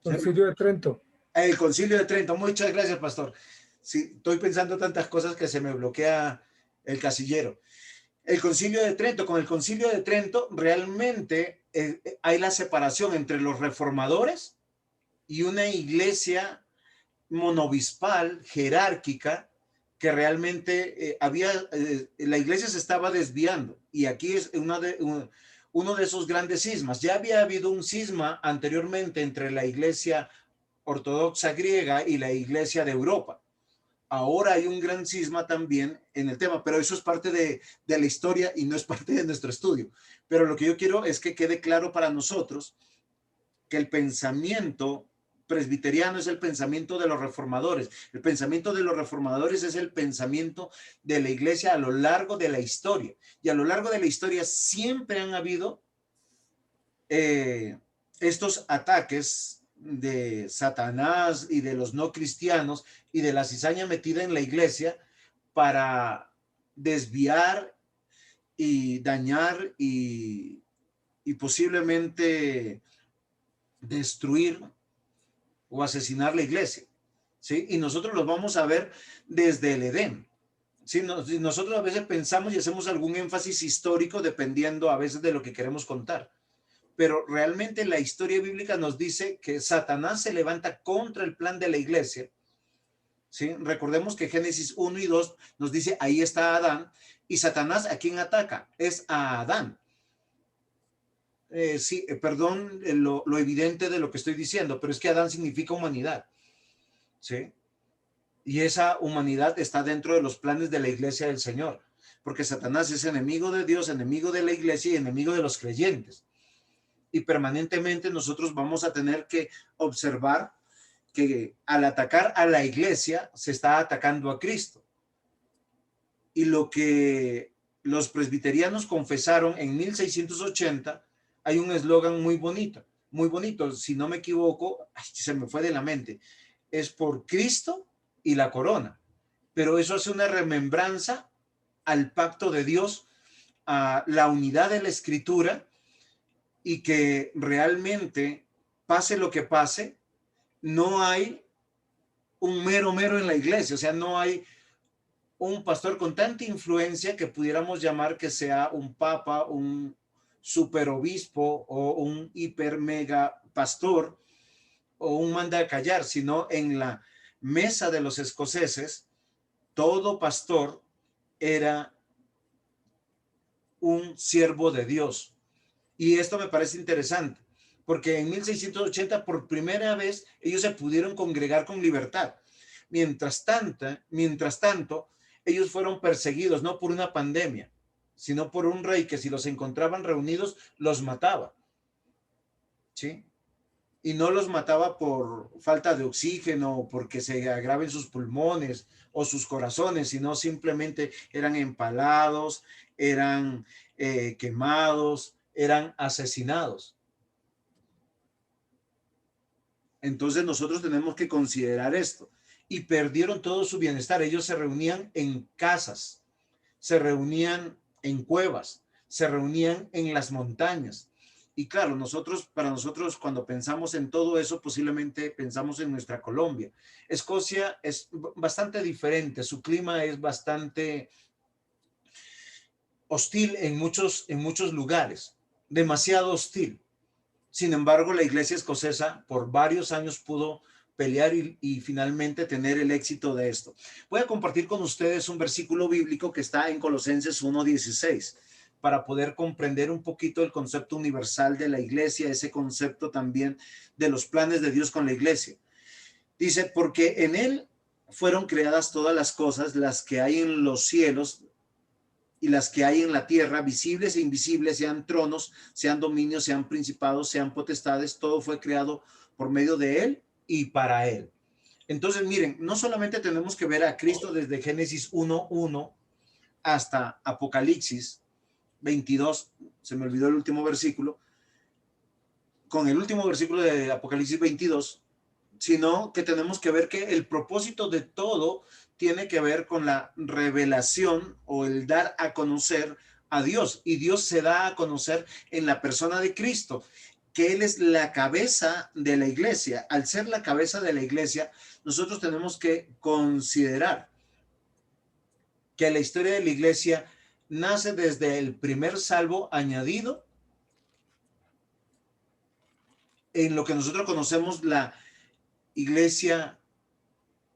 Concilio de Trento. El concilio de Trento. Muchas gracias, pastor. Sí, estoy pensando tantas cosas que se me bloquea el casillero. El concilio de Trento, con el concilio de Trento realmente hay la separación entre los reformadores y una iglesia monovispal, jerárquica, que realmente la iglesia se estaba desviando. Y aquí es uno de esos grandes cismas. Ya había habido un cisma anteriormente entre la iglesia ortodoxa griega y la iglesia de Europa. Ahora hay un gran cisma también en el tema, pero eso es parte de la historia y no es parte de nuestro estudio. Pero lo que yo quiero es que quede claro para nosotros que el pensamiento presbiteriano es el pensamiento de los reformadores. El pensamiento de los reformadores es el pensamiento de la iglesia a lo largo de la historia. Y a lo largo de la historia siempre han habido estos ataques de Satanás y de los no cristianos y de la cizaña metida en la iglesia para desviar y dañar y posiblemente destruir o asesinar la iglesia, ¿sí? Y nosotros los vamos a ver desde el Edén, ¿sí? Nosotros a veces pensamos y hacemos algún énfasis histórico dependiendo a veces de lo que queremos contar. Pero realmente la historia bíblica nos dice que Satanás se levanta contra el plan de la iglesia, ¿sí? Recordemos que Génesis 1 y 2 nos dice, ahí está Adán, y Satanás, ¿a quién ataca? Es a Adán. Sí, perdón lo evidente de lo que estoy diciendo, pero es que Adán significa humanidad, ¿sí? Y esa humanidad está dentro de los planes de la iglesia del Señor, porque Satanás es enemigo de Dios, enemigo de la iglesia y enemigo de los creyentes. Y permanentemente nosotros vamos a tener que observar que al atacar a la iglesia se está atacando a Cristo. Y lo que los presbiterianos confesaron en 1680, hay un eslogan muy bonito, si no me equivoco, se me fue de la mente, es por Cristo y la corona. Pero eso hace una remembranza al pacto de Dios, a la unidad de la escritura, y que realmente, pase lo que pase, no hay un mero en la iglesia, o sea, no hay un pastor con tanta influencia que pudiéramos llamar que sea un papa, un superobispo o un hiper mega pastor o un manda a callar, sino en la mesa de los escoceses, todo pastor era un siervo de Dios. Y esto me parece interesante, porque en 1680 por primera vez ellos se pudieron congregar con libertad. Mientras tanto, ellos fueron perseguidos no por una pandemia, sino por un rey que si los encontraban reunidos, los mataba, ¿sí? Y no los mataba por falta de oxígeno, porque se agraven sus pulmones o sus corazones, sino simplemente eran empalados, eran quemados, eran asesinados. Entonces nosotros tenemos que considerar esto. y perdieron todo su bienestar. Ellos se reunían en casas, se reunían en cuevas, se reunían en las montañas. Y claro, para nosotros, cuando pensamos en todo eso, posiblemente pensamos en nuestra Colombia. Escocia es bastante diferente, su clima es bastante hostil en muchos lugares, demasiado hostil. Sin embargo, la iglesia escocesa por varios años pudo pelear y finalmente tener el éxito de esto. Voy a compartir con ustedes un versículo bíblico que está en Colosenses 1:16 para poder comprender un poquito el concepto universal de la iglesia, ese concepto también de los planes de Dios con la iglesia. Dice, porque en él fueron creadas todas las cosas, las que hay en los cielos y las que hay en la tierra, visibles e invisibles, sean tronos, sean dominios, sean principados, sean potestades, todo fue creado por medio de él y para él. Entonces, miren, no solamente tenemos que ver a Cristo desde Génesis 1:1 hasta Apocalipsis 22, se me olvidó el último versículo, con el último versículo de Apocalipsis 22, sino que tenemos que ver que el propósito de todo tiene que ver con la revelación o el dar a conocer a Dios. Y Dios se da a conocer en la persona de Cristo, que Él es la cabeza de la iglesia. Al ser la cabeza de la iglesia, nosotros tenemos que considerar que la historia de la iglesia nace desde el primer salvo añadido en lo que nosotros conocemos la iglesia.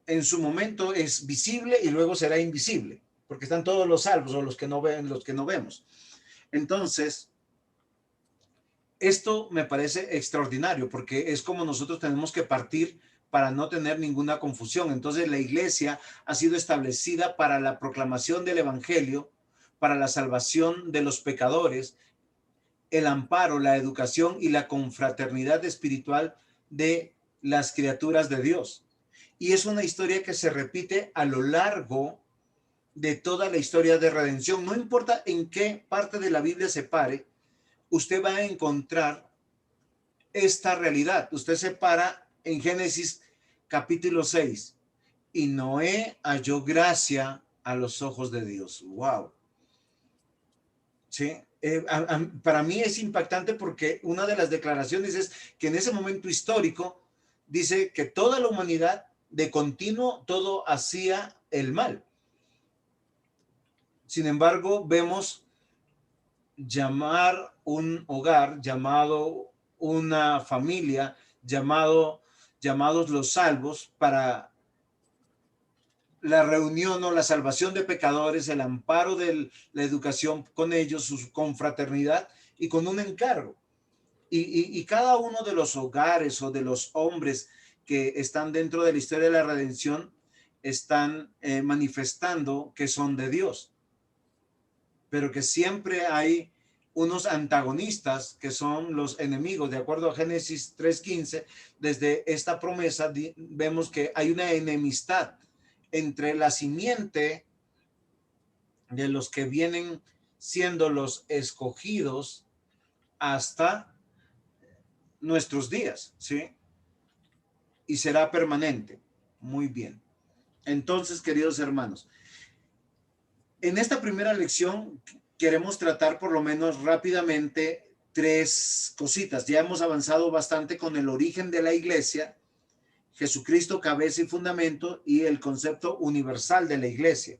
En su momento es visible y luego será invisible, porque están todos los salvos o los que no ven, los que no vemos. Entonces, esto me parece extraordinario porque es como nosotros tenemos que partir para no tener ninguna confusión. Entonces, la iglesia ha sido establecida para la proclamación del evangelio, para la salvación de los pecadores, el amparo, la educación y la confraternidad espiritual de las criaturas de Dios. Y es una historia que se repite a lo largo de toda la historia de redención. No importa en qué parte de la Biblia se pare, usted va a encontrar esta realidad. Usted se para en Génesis capítulo 6 y Noé halló gracia a los ojos de Dios. ¡Wow! Sí. Para mí es impactante porque una de las declaraciones es que en ese momento histórico dice que toda la humanidad de continuo todo hacía el mal. Sin embargo, vemos llamar un hogar, llamado una familia, llamados los salvos para la reunión o la salvación de pecadores, el amparo de la educación con ellos, su confraternidad y con un encargo. Y cada uno de los hogares o de los hombres que están dentro de la historia de la redención están manifestando que son de Dios, pero que siempre hay unos antagonistas que son los enemigos. De acuerdo a Génesis 3:15, desde esta promesa vemos que hay una enemistad entre la simiente de los que vienen siendo los escogidos hasta nuestros días, ¿sí? Y será permanente. Muy bien. Entonces, queridos hermanos, en esta primera lección queremos tratar por lo menos rápidamente 3 cositas. Ya hemos avanzado bastante con el origen de la iglesia, Jesucristo cabeza y fundamento y el concepto universal de la iglesia.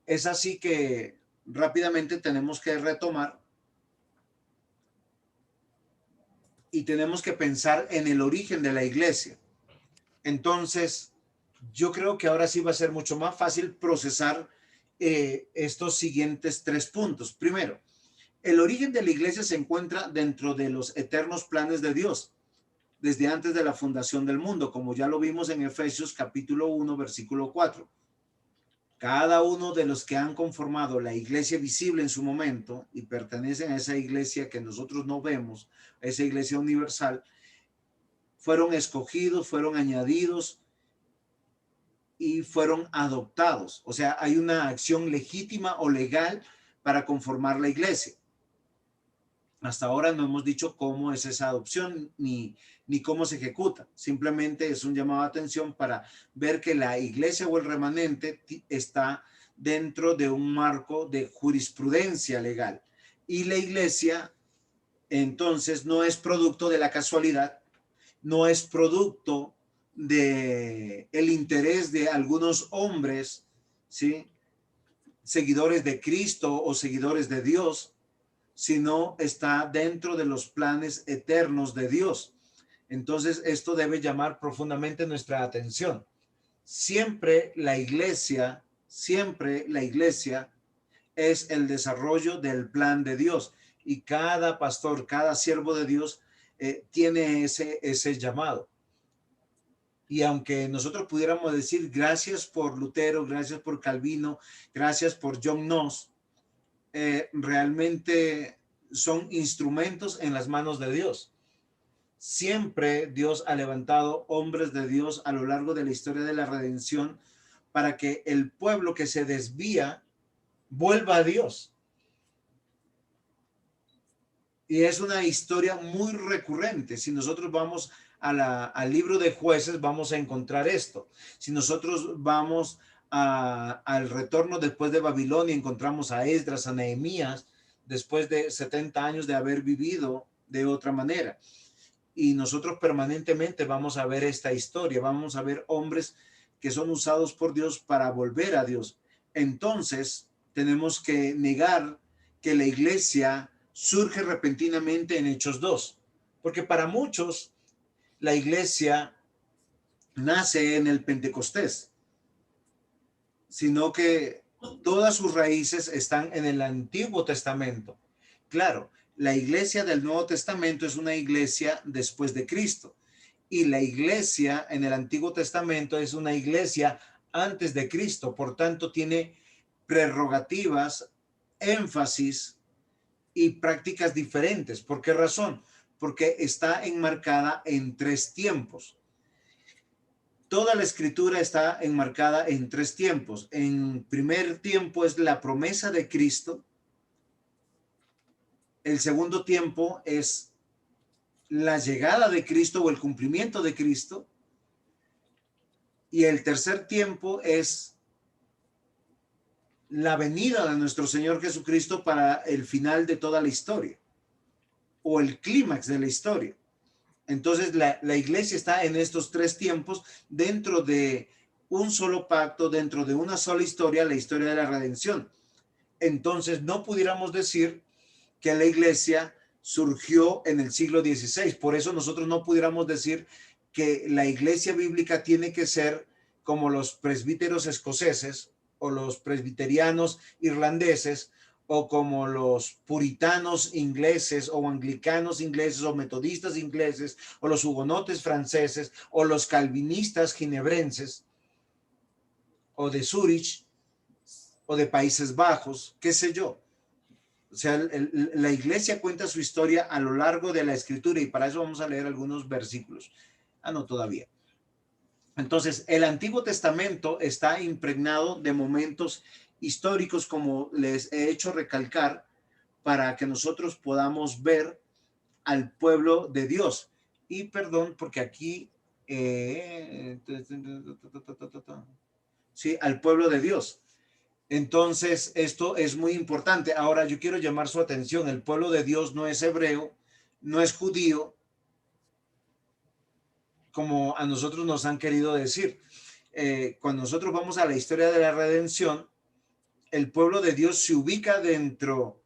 Es así que rápidamente tenemos que retomar y tenemos que pensar en el origen de la iglesia. Entonces, yo creo que ahora sí va a ser mucho más fácil procesar estos siguientes 3 puntos. Primero, el origen de la iglesia se encuentra dentro de los eternos planes de Dios, desde antes de la fundación del mundo, como ya lo vimos en Efesios capítulo 1, versículo 4. Cada uno de los que han conformado la iglesia visible en su momento y pertenecen a esa iglesia que nosotros no vemos, a esa iglesia universal, fueron escogidos, fueron añadidos y fueron adoptados. O sea, hay una acción legítima o legal para conformar la iglesia. Hasta ahora no hemos dicho cómo es esa adopción ni cómo se ejecuta. Simplemente es un llamado de atención para ver que la iglesia o el remanente está dentro de un marco de jurisprudencia legal. Y la iglesia, entonces, no es producto de la casualidad, no es producto de el interés de algunos hombres, ¿sí?, seguidores de Cristo o seguidores de Dios, sino está dentro de los planes eternos de Dios. Entonces, esto debe llamar profundamente nuestra atención. Siempre la iglesia es el desarrollo del plan de Dios, y cada pastor, cada siervo de Dios tiene ese llamado. Y aunque nosotros pudiéramos decir gracias por Lutero, gracias por Calvino, gracias por John Knox, realmente son instrumentos en las manos de Dios. Siempre Dios ha levantado hombres de Dios a lo largo de la historia de la redención para que el pueblo que se desvía vuelva a Dios. Y es una historia muy recurrente. Si nosotros vamos al libro de Jueces, vamos a encontrar esto. Si nosotros vamos al retorno después de Babilonia, encontramos a Esdras, a Nehemías, después de 70 años de haber vivido de otra manera. Y nosotros permanentemente vamos a ver esta historia, vamos a ver hombres que son usados por Dios para volver a Dios. Entonces, tenemos que negar que la iglesia surge repentinamente en Hechos 2, porque para muchos la iglesia nace en el Pentecostés, sino que todas sus raíces están en el Antiguo Testamento. Claro, la iglesia del Nuevo Testamento es una iglesia después de Cristo, y la iglesia en el Antiguo Testamento es una iglesia antes de Cristo. Por tanto, tiene prerrogativas, énfasis y prácticas diferentes. ¿Por qué razón? Porque está enmarcada en 3 tiempos. Toda la escritura está enmarcada en 3 tiempos. En primer tiempo es la promesa de Cristo. El segundo tiempo es la llegada de Cristo o el cumplimiento de Cristo. Y el tercer tiempo es la venida de nuestro Señor Jesucristo para el final de toda la historia, o el clímax de la historia. Entonces la iglesia está en estos 3 tiempos dentro de un solo pacto, dentro de una sola historia, la historia de la redención. Entonces no pudiéramos decir que la iglesia surgió en el siglo XVI. Por eso nosotros no pudiéramos decir que la iglesia bíblica tiene que ser como los presbíteros escoceses o los presbiterianos irlandeses, o como los puritanos ingleses o anglicanos ingleses o metodistas ingleses o los hugonotes franceses o los calvinistas ginebrenses o de Zúrich o de Países Bajos, qué sé yo. O sea, la iglesia cuenta su historia a lo largo de la escritura, y para eso vamos a leer algunos versículos. No, todavía. Entonces, el Antiguo Testamento está impregnado de momentos históricos, como les he hecho recalcar, para que nosotros podamos ver al pueblo de Dios. Y perdón, porque aquí, sí, al pueblo de Dios. Entonces, esto es muy importante. Ahora, yo quiero llamar su atención. El pueblo de Dios no es hebreo, no es judío, como a nosotros nos han querido decir. Cuando nosotros vamos a la historia de la redención, el pueblo de Dios se ubica dentro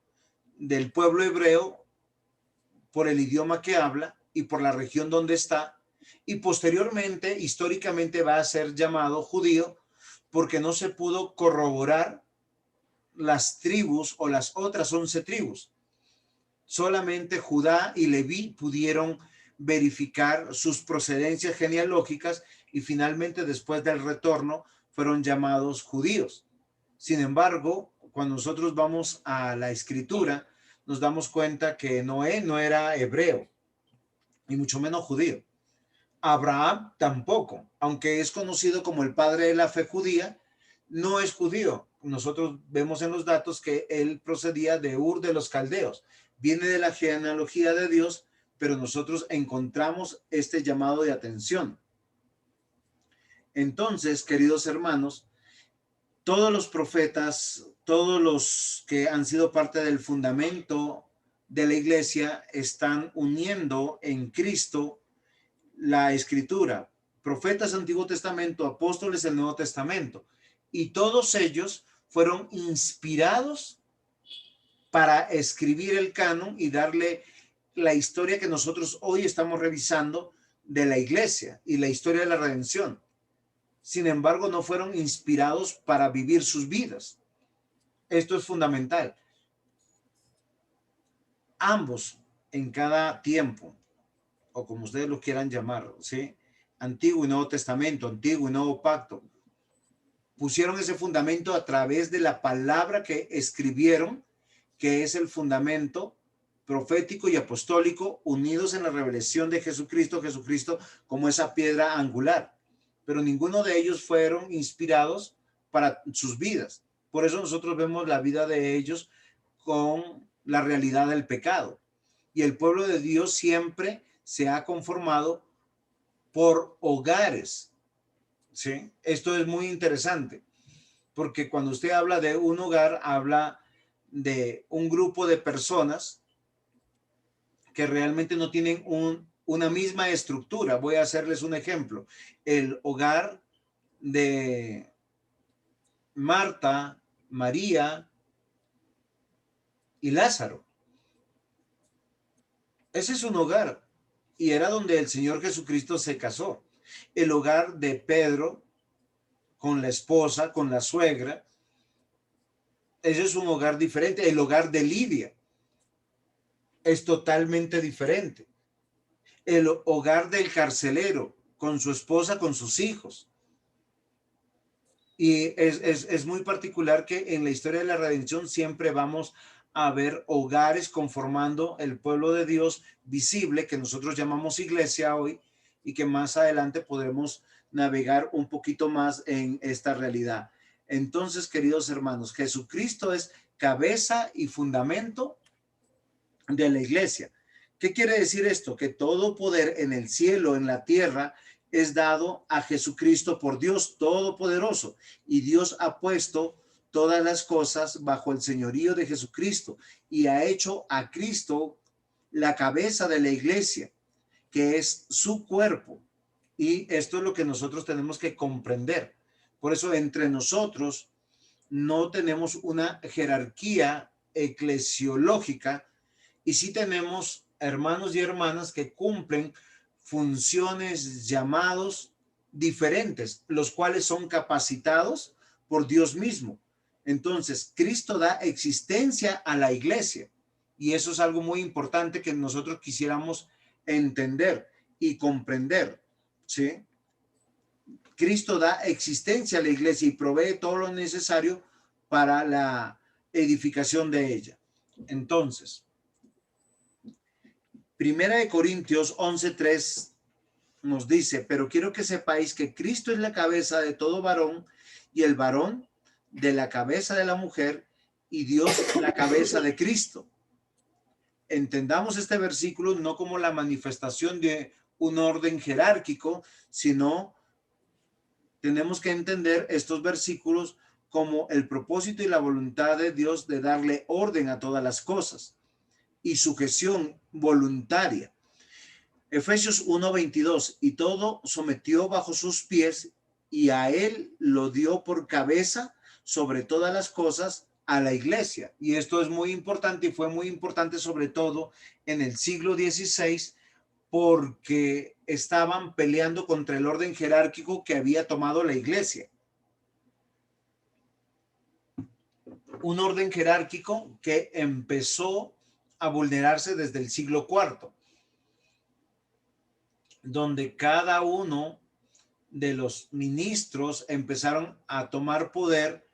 del pueblo hebreo por el idioma que habla y por la región donde está, y posteriormente, históricamente, va a ser llamado judío porque no se pudo corroborar las tribus o las otras 11 tribus. Solamente Judá y Leví pudieron verificar sus procedencias genealógicas, y finalmente, después del retorno, fueron llamados judíos. Sin embargo, cuando nosotros vamos a la escritura, nos damos cuenta que Noé no era hebreo, y mucho menos judío. Abraham tampoco, aunque es conocido como el padre de la fe judía, no es judío. Nosotros vemos en los datos que él procedía de Ur de los Caldeos. viene de la genealogía de Dios, pero nosotros encontramos este llamado de atención. Entonces, queridos hermanos, todos los profetas, todos los que han sido parte del fundamento de la iglesia están uniendo en Cristo la escritura. Profetas Antiguo Testamento, apóstoles del Nuevo Testamento. Y todos ellos fueron inspirados para escribir el canon y darle la historia que nosotros hoy estamos revisando de la iglesia y la historia de la redención. Sin embargo, no fueron inspirados para vivir sus vidas. Esto es fundamental. Ambos, en cada tiempo, o como ustedes lo quieran llamar, ¿sí? Antiguo y Nuevo Testamento, Antiguo y Nuevo Pacto, pusieron ese fundamento a través de la palabra que escribieron, que es el fundamento profético y apostólico, unidos en la revelación de Jesucristo, Jesucristo como esa piedra angular. Pero ninguno de ellos fueron inspirados para sus vidas. Por eso nosotros vemos la vida de ellos con la realidad del pecado. Y el pueblo de Dios siempre se ha conformado por hogares, ¿sí? Esto es muy interesante, porque cuando usted habla de un hogar, habla de un grupo de personas que realmente no tienen una misma estructura. Voy a hacerles un ejemplo. El hogar de Marta, María y Lázaro. Ese es un hogar y era donde el Señor Jesucristo se casó. El hogar de Pedro con la esposa, con la suegra, ese es un hogar diferente. El hogar de Lidia es totalmente diferente. El hogar del carcelero con su esposa, con sus hijos. Y es muy particular que en la historia de la redención siempre vamos a ver hogares conformando el pueblo de Dios visible, que nosotros llamamos iglesia hoy, y que más adelante podremos navegar un poquito más en esta realidad. Entonces, queridos hermanos, Jesucristo es cabeza y fundamento de la iglesia. ¿Qué quiere decir esto? Que todo poder en el cielo, en la tierra, es dado a Jesucristo por Dios Todopoderoso, y Dios ha puesto todas las cosas bajo el señorío de Jesucristo y ha hecho a Cristo la cabeza de la iglesia, que es su cuerpo. Y esto es lo que nosotros tenemos que comprender. Por eso entre nosotros no tenemos una jerarquía eclesiológica, y sí tenemos hermanos y hermanas que cumplen funciones, llamados diferentes, los cuales son capacitados por Dios mismo. Entonces, Cristo da existencia a la iglesia, y eso es algo muy importante que nosotros quisiéramos entender y comprender, ¿sí? Cristo da existencia a la iglesia y provee todo lo necesario para la edificación de ella. Entonces, Primera de Corintios 11:3 nos dice: pero quiero que sepáis que Cristo es la cabeza de todo varón, y el varón de la cabeza de la mujer, y Dios la cabeza de Cristo. Entendamos este versículo no como la manifestación de un orden jerárquico, sino tenemos que entender estos versículos como el propósito y la voluntad de Dios de darle orden a todas las cosas y sujeción voluntaria. Efesios 1:22, y todo sometió bajo sus pies, y a él lo dio por cabeza sobre todas las cosas a la iglesia. Y esto es muy importante, y fue muy importante sobre todo en el siglo XVI, porque estaban peleando contra el orden jerárquico que había tomado la iglesia. Un orden jerárquico que empezó a vulnerarse desde el siglo IV, donde cada uno de los ministros empezaron a tomar poder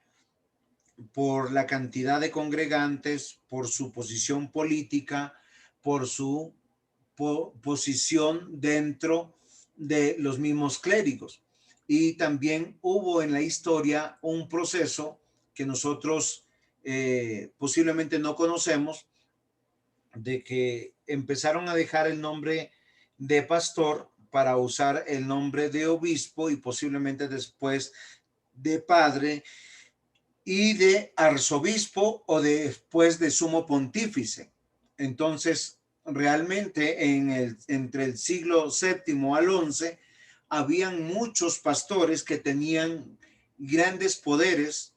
por la cantidad de congregantes, por su posición política, por su posición dentro de los mismos clérigos. Y también hubo en la historia un proceso que nosotros posiblemente no conocemos, de que empezaron a dejar el nombre de pastor para usar el nombre de obispo y posiblemente después de padre y de arzobispo o después de sumo pontífice. Entonces, realmente entre el siglo VII al XI, habían muchos pastores que tenían grandes poderes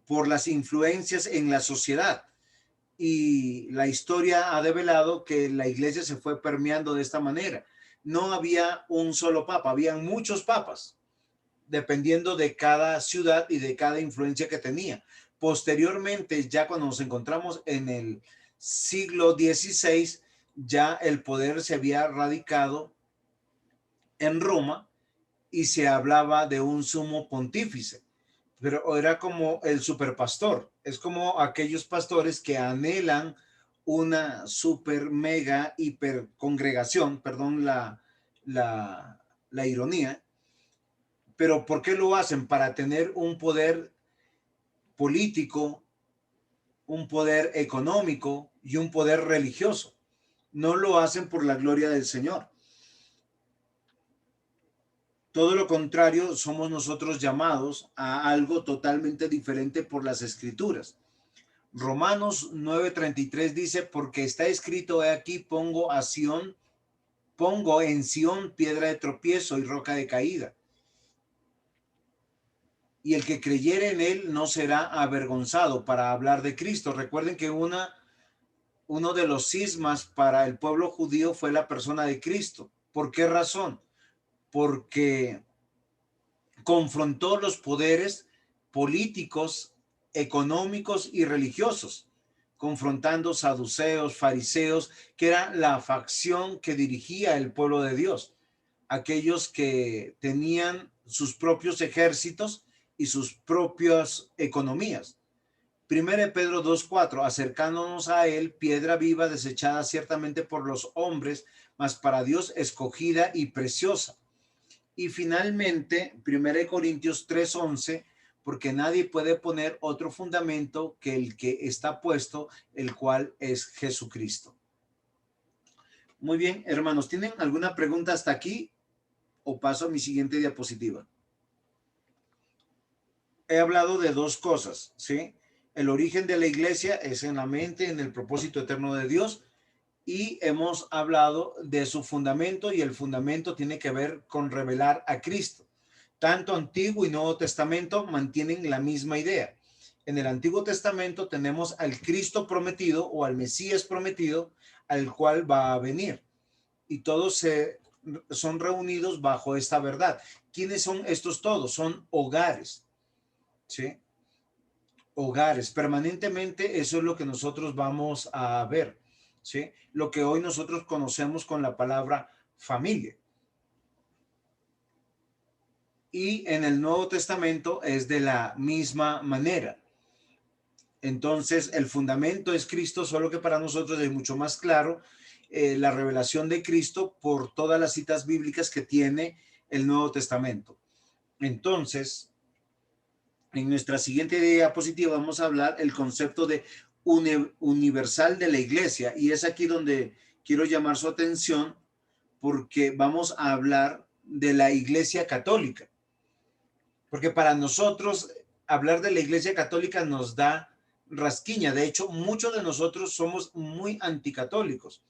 por las influencias en la sociedad. Y la historia ha develado que la iglesia se fue permeando de esta manera. No había un solo papa, habían muchos papas, dependiendo de cada ciudad y de cada influencia que tenía. Posteriormente, ya cuando nos encontramos en el siglo XVI, ya el poder se había radicado en Roma y se hablaba de un sumo pontífice, pero era como el superpastor, es como aquellos pastores que anhelan una super mega hiper congregación, perdón la ironía, pero ¿por qué lo hacen? Para tener un poder político, un poder económico y un poder religioso. No lo hacen por la gloria del Señor. Todo lo contrario, somos nosotros llamados a algo totalmente diferente por las Escrituras. Romanos 9:33 dice, porque está escrito, he aquí pongo en Sión piedra de tropiezo y roca de caída. Y el que creyere en él no será avergonzado, para hablar de Cristo. Recuerden que uno de los cismas para el pueblo judío fue la persona de Cristo. ¿Por qué razón? Porque confrontó los poderes políticos, económicos y religiosos, confrontando saduceos, fariseos, que era la facción que dirigía el pueblo de Dios, aquellos que tenían sus propios ejércitos y sus propias economías. 1 Pedro 2:4, acercándonos a él, piedra viva desechada ciertamente por los hombres, mas para Dios escogida y preciosa. Y finalmente, 1 Corintios 3:11, porque nadie puede poner otro fundamento que el que está puesto, el cual es Jesucristo. Muy bien, hermanos, ¿tienen alguna pregunta hasta aquí? ¿O paso a mi siguiente diapositiva? He hablado de dos cosas, ¿sí? El origen de la iglesia es en la mente, en el propósito eterno de Dios, y hemos hablado de su fundamento, y el fundamento tiene que ver con revelar a Cristo. Tanto Antiguo y Nuevo Testamento mantienen la misma idea. En el Antiguo Testamento tenemos al Cristo prometido o al Mesías prometido, al cual va a venir. Y todos son reunidos bajo esta verdad. ¿Quiénes son estos todos? Son hogares, ¿sí? Hogares. Permanentemente eso es lo que nosotros vamos a ver, ¿sí? Lo que hoy nosotros conocemos con la palabra familia. Y en el Nuevo Testamento es de la misma manera. Entonces, el fundamento es Cristo, solo que para nosotros es mucho más claro la revelación de Cristo por todas las citas bíblicas que tiene el Nuevo Testamento. Entonces, en nuestra siguiente diapositiva vamos a hablar el concepto de universal de la iglesia, y es aquí donde quiero llamar su atención, porque vamos a hablar de la iglesia católica. Porque para nosotros hablar de la iglesia católica nos da rasquiña. De hecho, muchos de nosotros somos muy anticatólicos.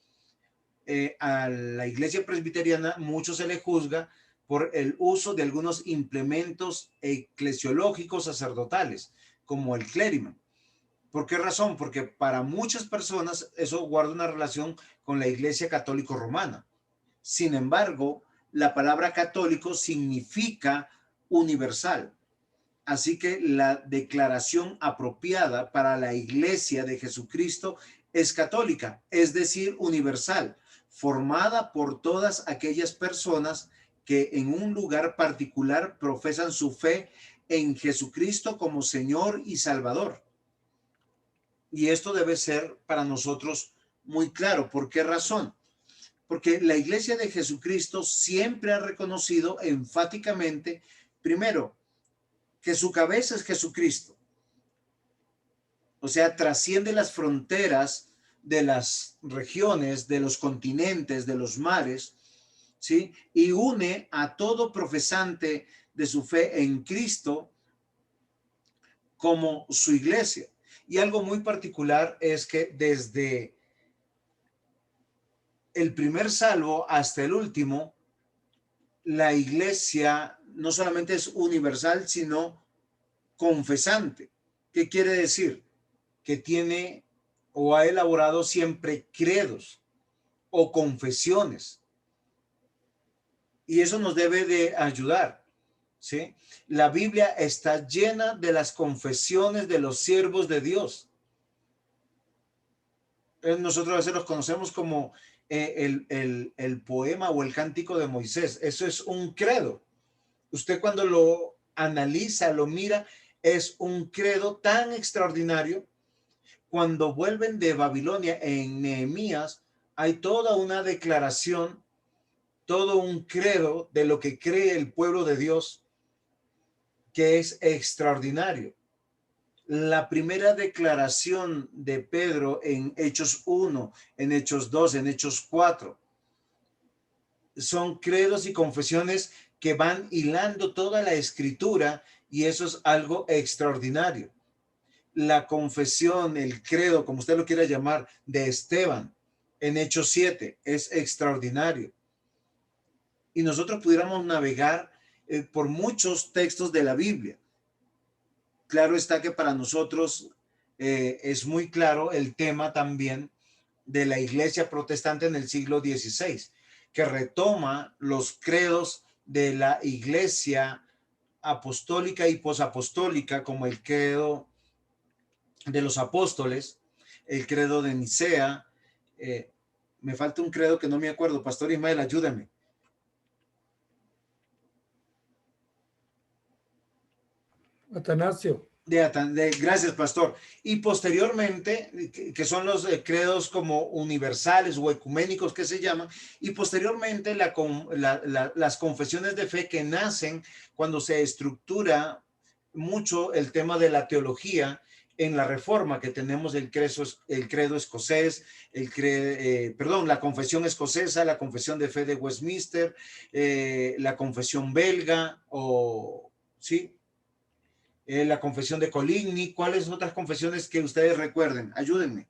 A la iglesia presbiteriana mucho se le juzga por el uso de algunos implementos eclesiológicos sacerdotales, como el clérigo. ¿Por qué razón? Porque para muchas personas eso guarda una relación con la iglesia católico romana. Sin embargo, la palabra católico significa universal. Así que la declaración apropiada para la iglesia de Jesucristo es católica, es decir, universal, formada por todas aquellas personas que en un lugar particular profesan su fe en Jesucristo como Señor y Salvador. Y esto debe ser para nosotros muy claro. ¿Por qué razón? Porque la iglesia de Jesucristo siempre ha reconocido enfáticamente, primero, que su cabeza es Jesucristo. O sea, trasciende las fronteras de las regiones, de los continentes, de los mares, ¿sí? Y une a todo profesante de su fe en Cristo como su iglesia. Y algo muy particular es que desde el primer salvo hasta el último, la iglesia no solamente es universal, sino confesante. ¿Qué quiere decir? Que tiene o ha elaborado siempre credos o confesiones. Y eso nos debe de ayudar, ¿sí? La Biblia está llena de las confesiones de los siervos de Dios. Nosotros a veces los conocemos como el poema o el cántico de Moisés. Eso es un credo. Usted cuando lo analiza, lo mira, es un credo tan extraordinario. Cuando vuelven de Babilonia en Nehemías, hay toda una declaración, todo un credo de lo que cree el pueblo de Dios, que es extraordinario. La primera declaración de Pedro en Hechos 1, en Hechos 2, en Hechos 4, son credos y confesiones que van hilando toda la escritura, y eso es algo extraordinario. La confesión, el credo, como usted lo quiera llamar, de Esteban en Hechos 7 es extraordinario. Y nosotros pudiéramos navegar por muchos textos de la Biblia. Claro está que para nosotros es muy claro el tema también de la iglesia protestante en el siglo XVI, que retoma los credos de la iglesia apostólica y posapostólica, como el credo de los apóstoles, el credo de Nicea. Me falta un credo que no me acuerdo. Pastor Ismael, ayúdame. Atanasio. Gracias, pastor. Y posteriormente, que son los credos como universales o ecuménicos que se llaman, y posteriormente las confesiones de fe que nacen cuando se estructura mucho el tema de la teología en la Reforma, que tenemos el credo escocés, la confesión escocesa, la confesión de fe de Westminster, la confesión belga, ¿sí? La confesión de Coligny. ¿Cuáles otras confesiones que ustedes recuerden? Ayúdenme.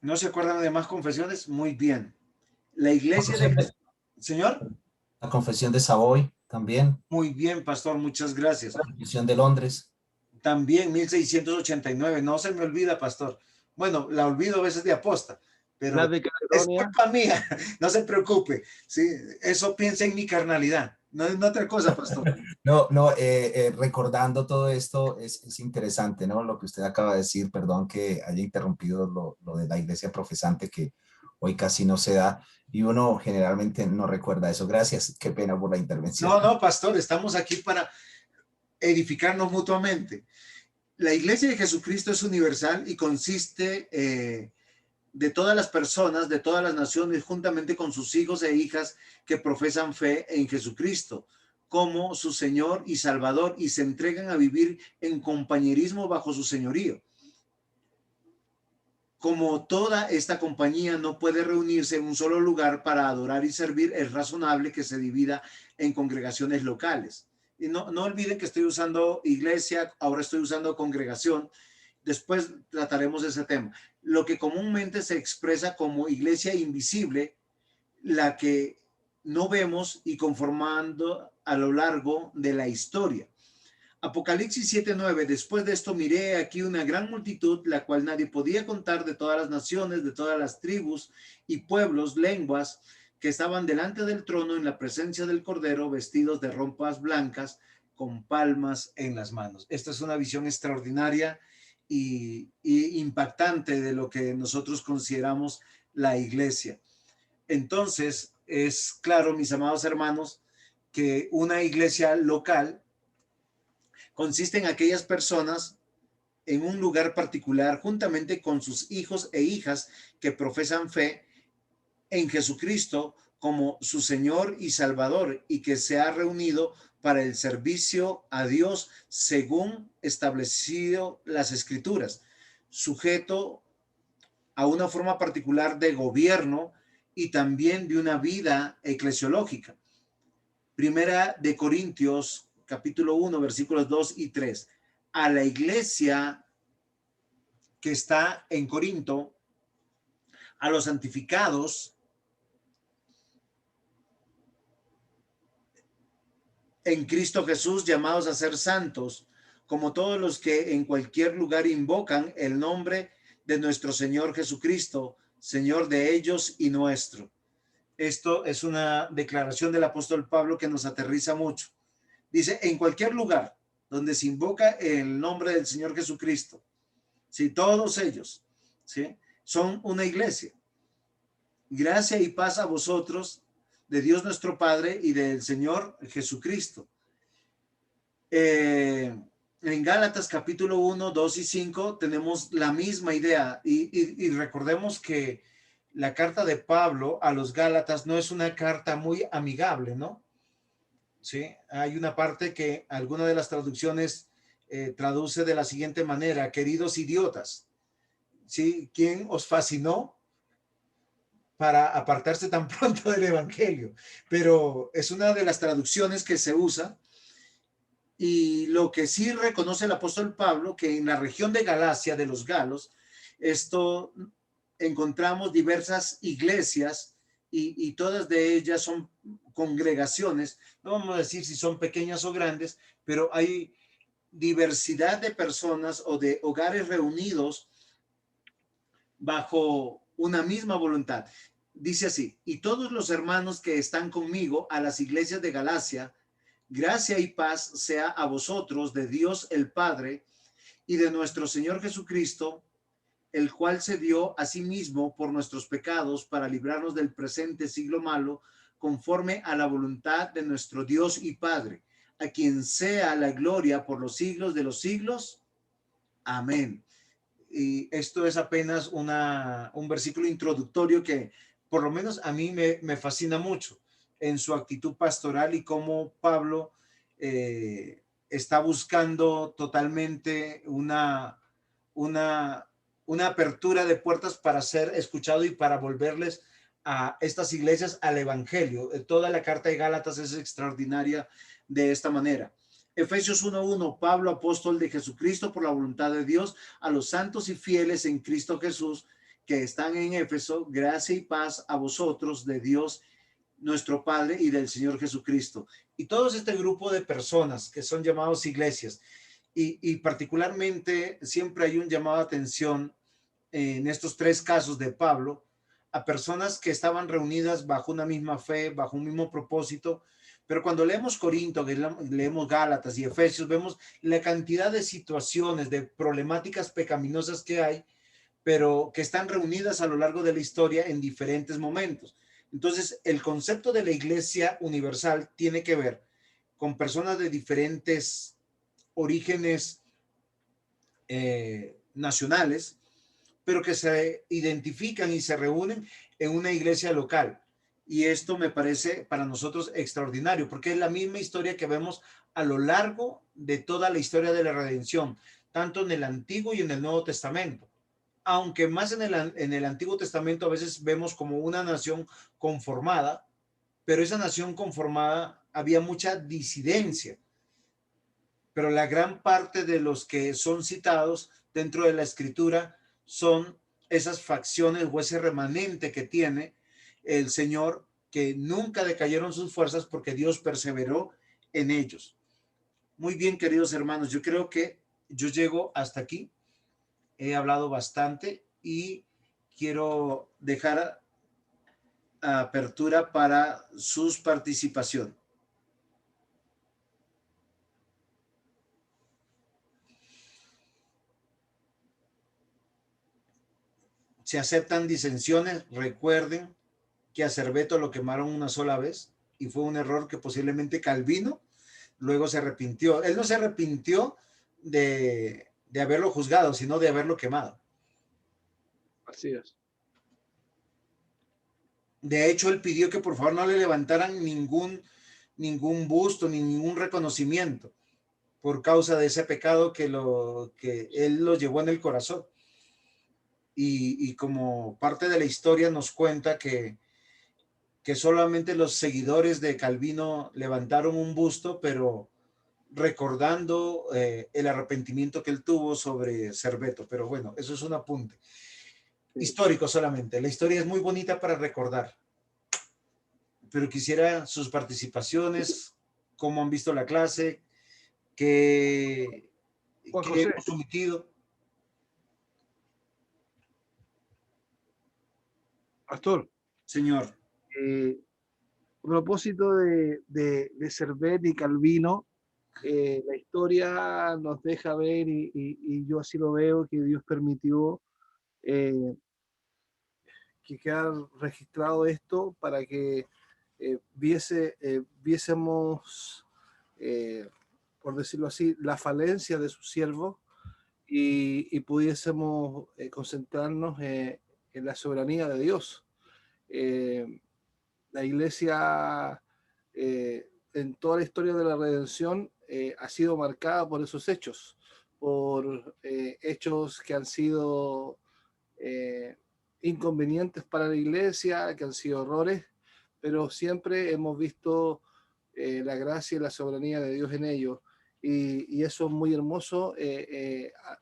¿No se acuerdan de más confesiones? Muy bien. La iglesia de... ¿Señor? La confesión de Savoy también. Muy bien, pastor, muchas gracias. La confesión de Londres. También 1689, no se me olvida, pastor. Bueno, la olvido a veces de aposta, pero es culpa mía, no se preocupe. Sí, eso piensa en mi carnalidad, no es otra cosa, pastor. Recordando todo esto, es interesante, ¿no? Lo que usted acaba de decir, perdón que haya interrumpido lo de la iglesia profesante, que hoy casi no se da, y uno generalmente no recuerda eso. Gracias, qué pena por la intervención. No, pastor, estamos aquí para edificarnos mutuamente. La iglesia de Jesucristo es universal y consiste de todas las personas, de todas las naciones, juntamente con sus hijos e hijas que profesan fe en Jesucristo como su Señor y Salvador y se entregan a vivir en compañerismo bajo su señorío. Como toda esta compañía no puede reunirse en un solo lugar para adorar y servir, es razonable que se divida en congregaciones locales. Y no olviden que estoy usando iglesia, ahora estoy usando congregación. Después trataremos ese tema. Lo que comúnmente se expresa como iglesia invisible, la que no vemos y conformando a lo largo de la historia. Apocalipsis 7:9, después de esto miré aquí una gran multitud, la cual nadie podía contar, de todas las naciones, de todas las tribus y pueblos, lenguas, que estaban delante del trono en la presencia del Cordero, vestidos de ropas blancas, con palmas en las manos. Esta es una visión extraordinaria y impactante de lo que nosotros consideramos la iglesia. Entonces, es claro, mis amados hermanos, que una iglesia local consiste en aquellas personas en un lugar particular, juntamente con sus hijos e hijas que profesan fe en Jesucristo como su Señor y Salvador, y que se ha reunido para el servicio a Dios según establecido las Escrituras, sujeto a una forma particular de gobierno y también de una vida eclesiológica. Primera de Corintios, capítulo 1, versículos 2 y 3. A la iglesia que está en Corinto, a los santificados en Cristo Jesús, llamados a ser santos, como todos los que en cualquier lugar invocan el nombre de nuestro Señor Jesucristo, Señor de ellos y nuestro. Esto es una declaración del apóstol Pablo que nos aterriza mucho. Dice, en cualquier lugar donde se invoca el nombre del Señor Jesucristo, ¿sí? Todos ellos, ¿sí? Son una iglesia. Gracia y paz a vosotros, de Dios nuestro Padre y del Señor Jesucristo. En Gálatas capítulo 1, 2 y 5 tenemos la misma idea y recordemos que la carta de Pablo a los Gálatas no es una carta muy amigable, ¿no? Sí, hay una parte que alguna de las traducciones traduce de la siguiente manera: queridos idiotas, ¿sí? ¿Quién os fascinó para apartarse tan pronto del evangelio? Pero es una de las traducciones que se usa. Y lo que sí reconoce el apóstol Pablo, que en la región de Galacia, de los galos, esto encontramos diversas iglesias y todas de ellas son congregaciones. No vamos a decir si son pequeñas o grandes, pero hay diversidad de personas o de hogares reunidos bajo una misma voluntad. Dice así: y todos los hermanos que están conmigo a las iglesias de Galacia, gracia y paz sea a vosotros de Dios el Padre y de nuestro Señor Jesucristo, el cual se dio a sí mismo por nuestros pecados para librarnos del presente siglo malo, conforme a la voluntad de nuestro Dios y Padre, a quien sea la gloria por los siglos de los siglos. Amén. Y esto es apenas un versículo introductorio que por lo menos a mí me fascina mucho en su actitud pastoral y cómo Pablo está buscando totalmente una apertura de puertas para ser escuchado y para volverles a estas iglesias al evangelio. Toda la carta de Gálatas es extraordinaria de esta manera. Efesios 1:1, Pablo, apóstol de Jesucristo por la voluntad de Dios, a los santos y fieles en Cristo Jesús que están en Éfeso, gracia y paz a vosotros de Dios nuestro Padre y del Señor Jesucristo. Y todo este grupo de personas que son llamados iglesias, y particularmente siempre hay un llamado de atención en estos tres casos de Pablo, a personas que estaban reunidas bajo una misma fe, bajo un mismo propósito. Pero cuando leemos Corinto, leemos Gálatas y Efesios, vemos la cantidad de situaciones, de problemáticas pecaminosas que hay, pero que están reunidas a lo largo de la historia en diferentes momentos. Entonces, el concepto de la iglesia universal tiene que ver con personas de diferentes orígenes nacionales, pero que se identifican y se reúnen en una iglesia local. Y esto me parece para nosotros extraordinario, porque es la misma historia que vemos a lo largo de toda la historia de la redención, tanto en el Antiguo y en el Nuevo Testamento. Aunque más en el Antiguo Testamento a veces vemos como una nación conformada, pero esa nación conformada había mucha disidencia. Pero la gran parte de los que son citados dentro de la Escritura son esas facciones o ese remanente que tiene el Señor, que nunca decayeron sus fuerzas porque Dios perseveró en ellos. Muy bien, queridos hermanos, yo creo que yo llego hasta aquí. He hablado bastante y quiero dejar apertura para sus participaciones. Si aceptan disensiones, recuerden que a Cerveto lo quemaron una sola vez y fue un error que posiblemente Calvino luego se arrepintió. Él no se arrepintió de haberlo juzgado, sino de haberlo quemado. Así es. De hecho, él pidió que por favor no le levantaran ningún ningún busto ni ningún reconocimiento por causa de ese pecado que él lo llevó en el corazón. Y como parte de la historia nos cuenta que solamente los seguidores de Calvino levantaron un busto, pero recordando el arrepentimiento que él tuvo sobre Serveto. Pero bueno, eso es un apunte histórico solamente. La historia es muy bonita para recordar, pero quisiera sus participaciones, cómo han visto la clase, qué hemos omitido. Pastor. Señor. A propósito de Servet y Calvino, la historia nos deja ver, y yo así lo veo, que Dios permitió que quedara registrado esto para que viésemos, por decirlo así, la falencia de sus siervos y pudiésemos concentrarnos en la soberanía de Dios. La iglesia, en toda la historia de la redención, ha sido marcada por esos hechos, por hechos que han sido inconvenientes para la iglesia, que han sido errores, pero siempre hemos visto la gracia y la soberanía de Dios en ellos. Y eso es muy hermoso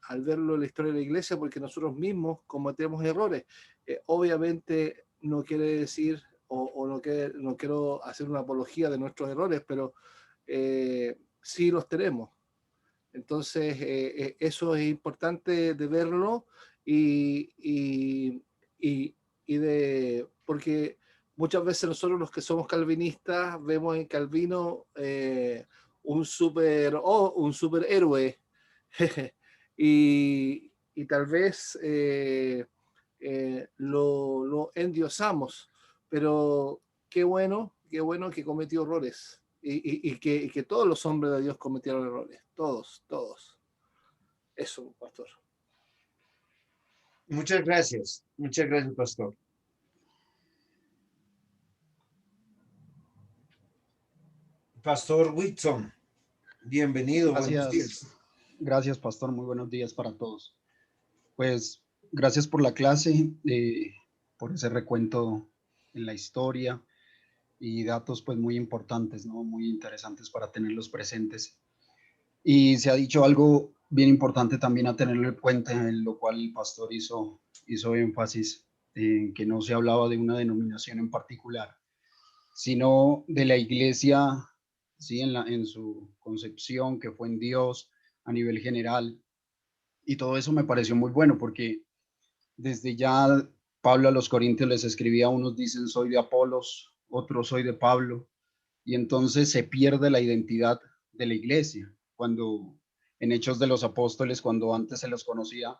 al verlo en la historia de la iglesia, porque nosotros mismos cometemos errores. Obviamente no quiere decir, o no quiero hacer una apología de nuestros errores, pero sí los tenemos. Entonces, eso es importante de verlo porque muchas veces nosotros los que somos calvinistas vemos en Calvino un superhéroe y tal vez lo endiosamos, pero qué bueno que cometió errores y que todos los hombres de Dios cometieron errores, todos. Eso, pastor. Muchas gracias, pastor. Pastor Whitson, bienvenido. Gracias, buenos días. Gracias, pastor. Muy buenos días para todos. Pues gracias por la clase, por ese recuento en la historia y datos pues muy importantes, ¿no? Muy interesantes para tenerlos presentes. Y se ha dicho algo bien importante también a tenerlo en cuenta, en lo cual el pastor hizo énfasis, en que no se hablaba de una denominación en particular, sino de la iglesia, ¿sí? En su concepción, que fue en Dios a nivel general. Y todo eso me pareció muy bueno, porque desde ya Pablo a los Corintios les escribía, unos dicen soy de Apolos, otros soy de Pablo, y entonces se pierde la identidad de la iglesia. Cuando en Hechos de los Apóstoles, cuando antes se los conocía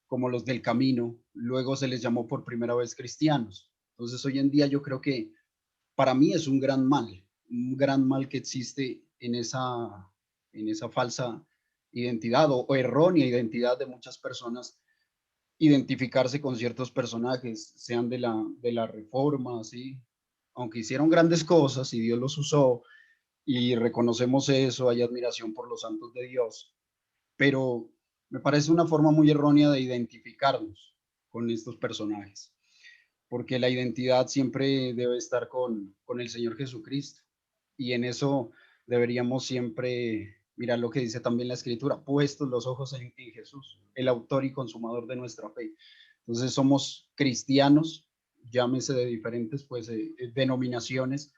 como los del camino, luego se les llamó por primera vez cristianos. Entonces hoy en día yo creo que para mí es un gran mal que existe en esa falsa identidad o errónea identidad de muchas personas, identificarse con ciertos personajes, sean de la Reforma, ¿sí? Aunque hicieron grandes cosas y Dios los usó y reconocemos eso, hay admiración por los santos de Dios, pero me parece una forma muy errónea de identificarnos con estos personajes, porque la identidad siempre debe estar con el Señor Jesucristo, y en eso deberíamos siempre mirar lo que dice también la Escritura, puestos los ojos en Jesús, el autor y consumador de nuestra fe. Entonces somos cristianos, llámese de diferentes pues denominaciones.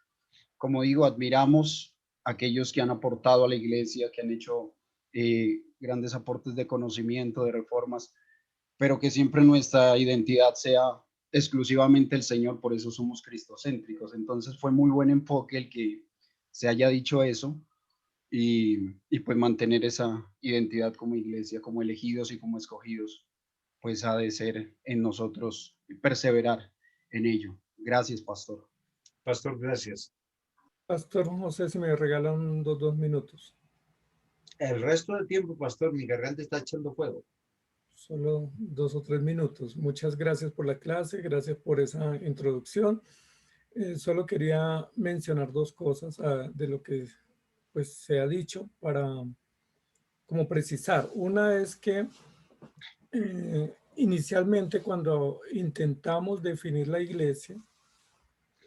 Como digo, admiramos a aquellos que han aportado a la iglesia, que han hecho grandes aportes de conocimiento, de reformas, pero que siempre nuestra identidad sea exclusivamente el Señor, por eso somos cristocéntricos. Entonces fue muy buen enfoque el que se haya dicho eso y pues mantener esa identidad como iglesia, como elegidos y como escogidos, pues ha de ser en nosotros y perseverar en ello. Gracias, pastor. Pastor, gracias. Pastor José, si me regalan dos minutos. El resto del tiempo, pastor, mi garganta está echando fuego. Solo 2 o 3 minutos. Muchas gracias por la clase, gracias por esa introducción. Solo quería mencionar dos cosas de lo que pues, se ha dicho para como precisar. Una es que inicialmente cuando intentamos definir la iglesia,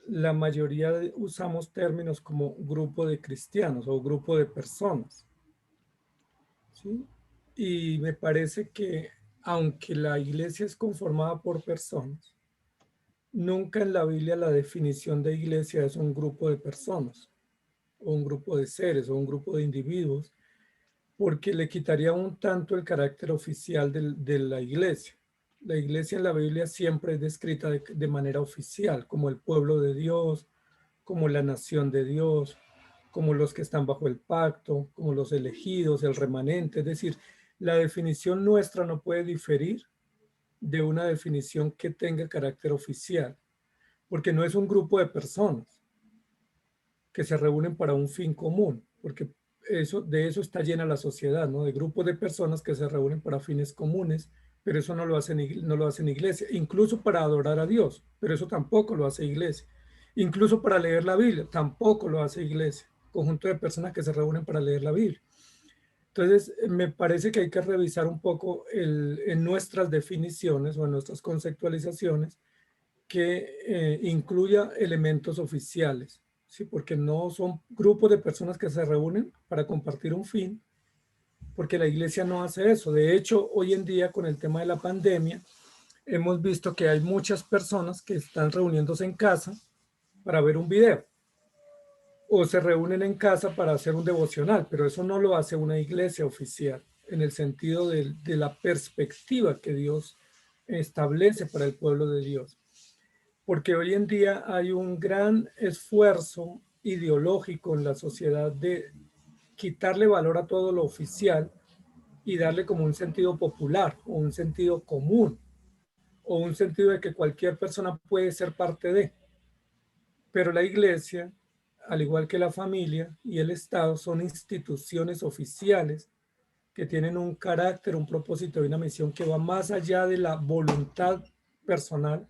la mayoría usamos términos como grupo de cristianos o grupo de personas, ¿sí? Y me parece que aunque la iglesia es conformada por personas, nunca en la Biblia la definición de iglesia es un grupo de personas o un grupo de seres o un grupo de individuos, porque le quitaría un tanto el carácter oficial de la iglesia. La iglesia en la Biblia siempre es descrita de manera oficial, como el pueblo de Dios, como la nación de Dios, como los que están bajo el pacto, como los elegidos, el remanente. Es decir, la definición nuestra no puede diferir de una definición que tenga carácter oficial, porque no es un grupo de personas que se reúnen para un fin común, porque de eso está llena la sociedad, ¿no? De grupos de personas que se reúnen para fines comunes, pero eso no lo hacen iglesia, incluso para adorar a Dios, pero eso tampoco lo hace iglesia. Incluso para leer la Biblia, tampoco lo hace iglesia. Conjunto de personas que se reúnen para leer la Biblia. Entonces, me parece que hay que revisar un poco en nuestras definiciones o en nuestras conceptualizaciones que incluya elementos oficiales, ¿sí? Porque no son grupos de personas que se reúnen para compartir un fin, porque la iglesia no hace eso. De hecho, hoy en día con el tema de la pandemia, hemos visto que hay muchas personas que están reuniéndose en casa para ver un video o se reúnen en casa para hacer un devocional, pero eso no lo hace una iglesia oficial en el sentido de la perspectiva que Dios establece para el pueblo de Dios. Porque hoy en día hay un gran esfuerzo ideológico en la sociedad de quitarle valor a todo lo oficial y darle como un sentido popular o un sentido común o un sentido de que cualquier persona puede ser parte de. Pero la iglesia, al igual que la familia y el Estado, son instituciones oficiales que tienen un carácter, un propósito y una misión que va más allá de la voluntad personal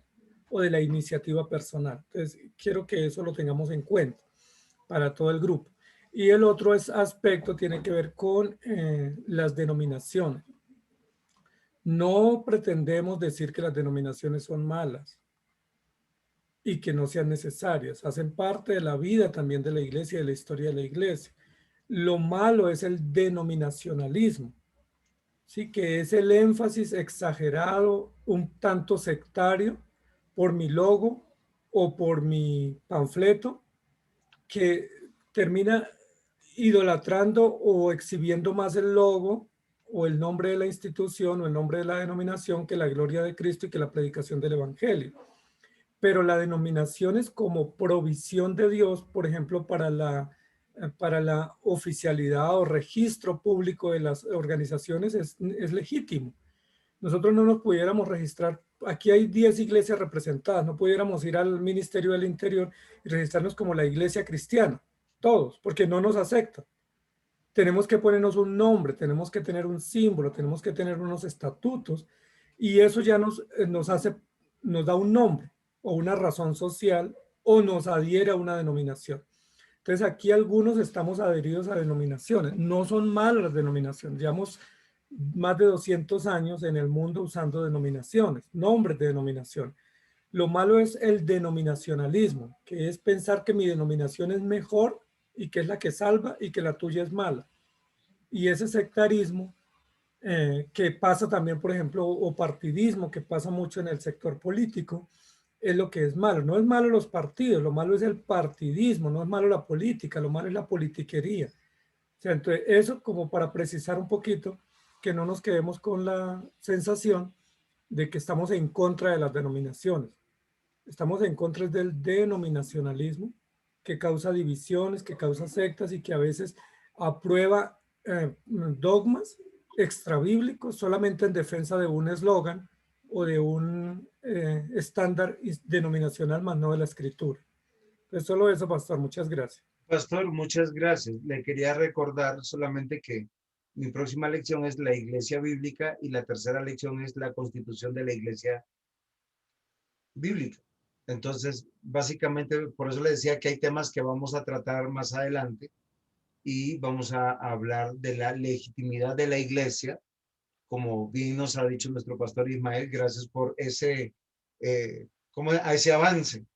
o de la iniciativa personal. Entonces, quiero que eso lo tengamos en cuenta para todo el grupo. Y el otro aspecto tiene que ver con las denominaciones. No pretendemos decir que las denominaciones son malas y que no sean necesarias. Hacen parte de la vida también de la iglesia y de la historia de la iglesia. Lo malo es el denominacionalismo, ¿sí? Que es el énfasis exagerado, un tanto sectario, por mi logo o por mi panfleto, que termina idolatrando o exhibiendo más el logo o el nombre de la institución o el nombre de la denominación que la gloria de Cristo y que la predicación del evangelio. Pero la denominación es como provisión de Dios, por ejemplo, para la oficialidad o registro público de las organizaciones es legítimo. Nosotros no nos pudiéramos registrar, aquí hay 10 iglesias representadas, no pudiéramos ir al Ministerio del Interior y registrarnos como la iglesia cristiana, todos, porque no nos aceptan. Tenemos que ponernos un nombre, tenemos que tener un símbolo, tenemos que tener unos estatutos y eso ya nos da un nombre o una razón social o nos adhiere a una denominación. Entonces aquí algunos estamos adheridos a denominaciones, no son malas las denominaciones, llevamos más de 200 años en el mundo usando denominaciones, nombres de denominación. Lo malo es el denominacionalismo, que es pensar que mi denominación es mejor y que es la que salva y que la tuya es mala. Y ese sectarismo que pasa también, por ejemplo, o partidismo, que pasa mucho en el sector político, es lo que es malo. No es malo los partidos, lo malo es el partidismo, no es malo la política, lo malo es la politiquería. O sea, entonces eso como para precisar un poquito, que no nos quedemos con la sensación de que estamos en contra de las denominaciones. Estamos en contra del denominacionalismo que causa divisiones, que causa sectas y que a veces aprueba dogmas extrabíblicos solamente en defensa de un eslogan o de un estándar denominacional, más no de la escritura. Entonces, solo eso, pastor. Muchas gracias. Pastor, muchas gracias. Le quería recordar solamente que mi próxima lección es la Iglesia Bíblica y la tercera lección es la Constitución de la Iglesia Bíblica. Entonces, básicamente, por eso le decía que hay temas que vamos a tratar más adelante y vamos a hablar de la legitimidad de la iglesia, como bien nos ha dicho nuestro pastor Ismael. Gracias por ese, a ese avance.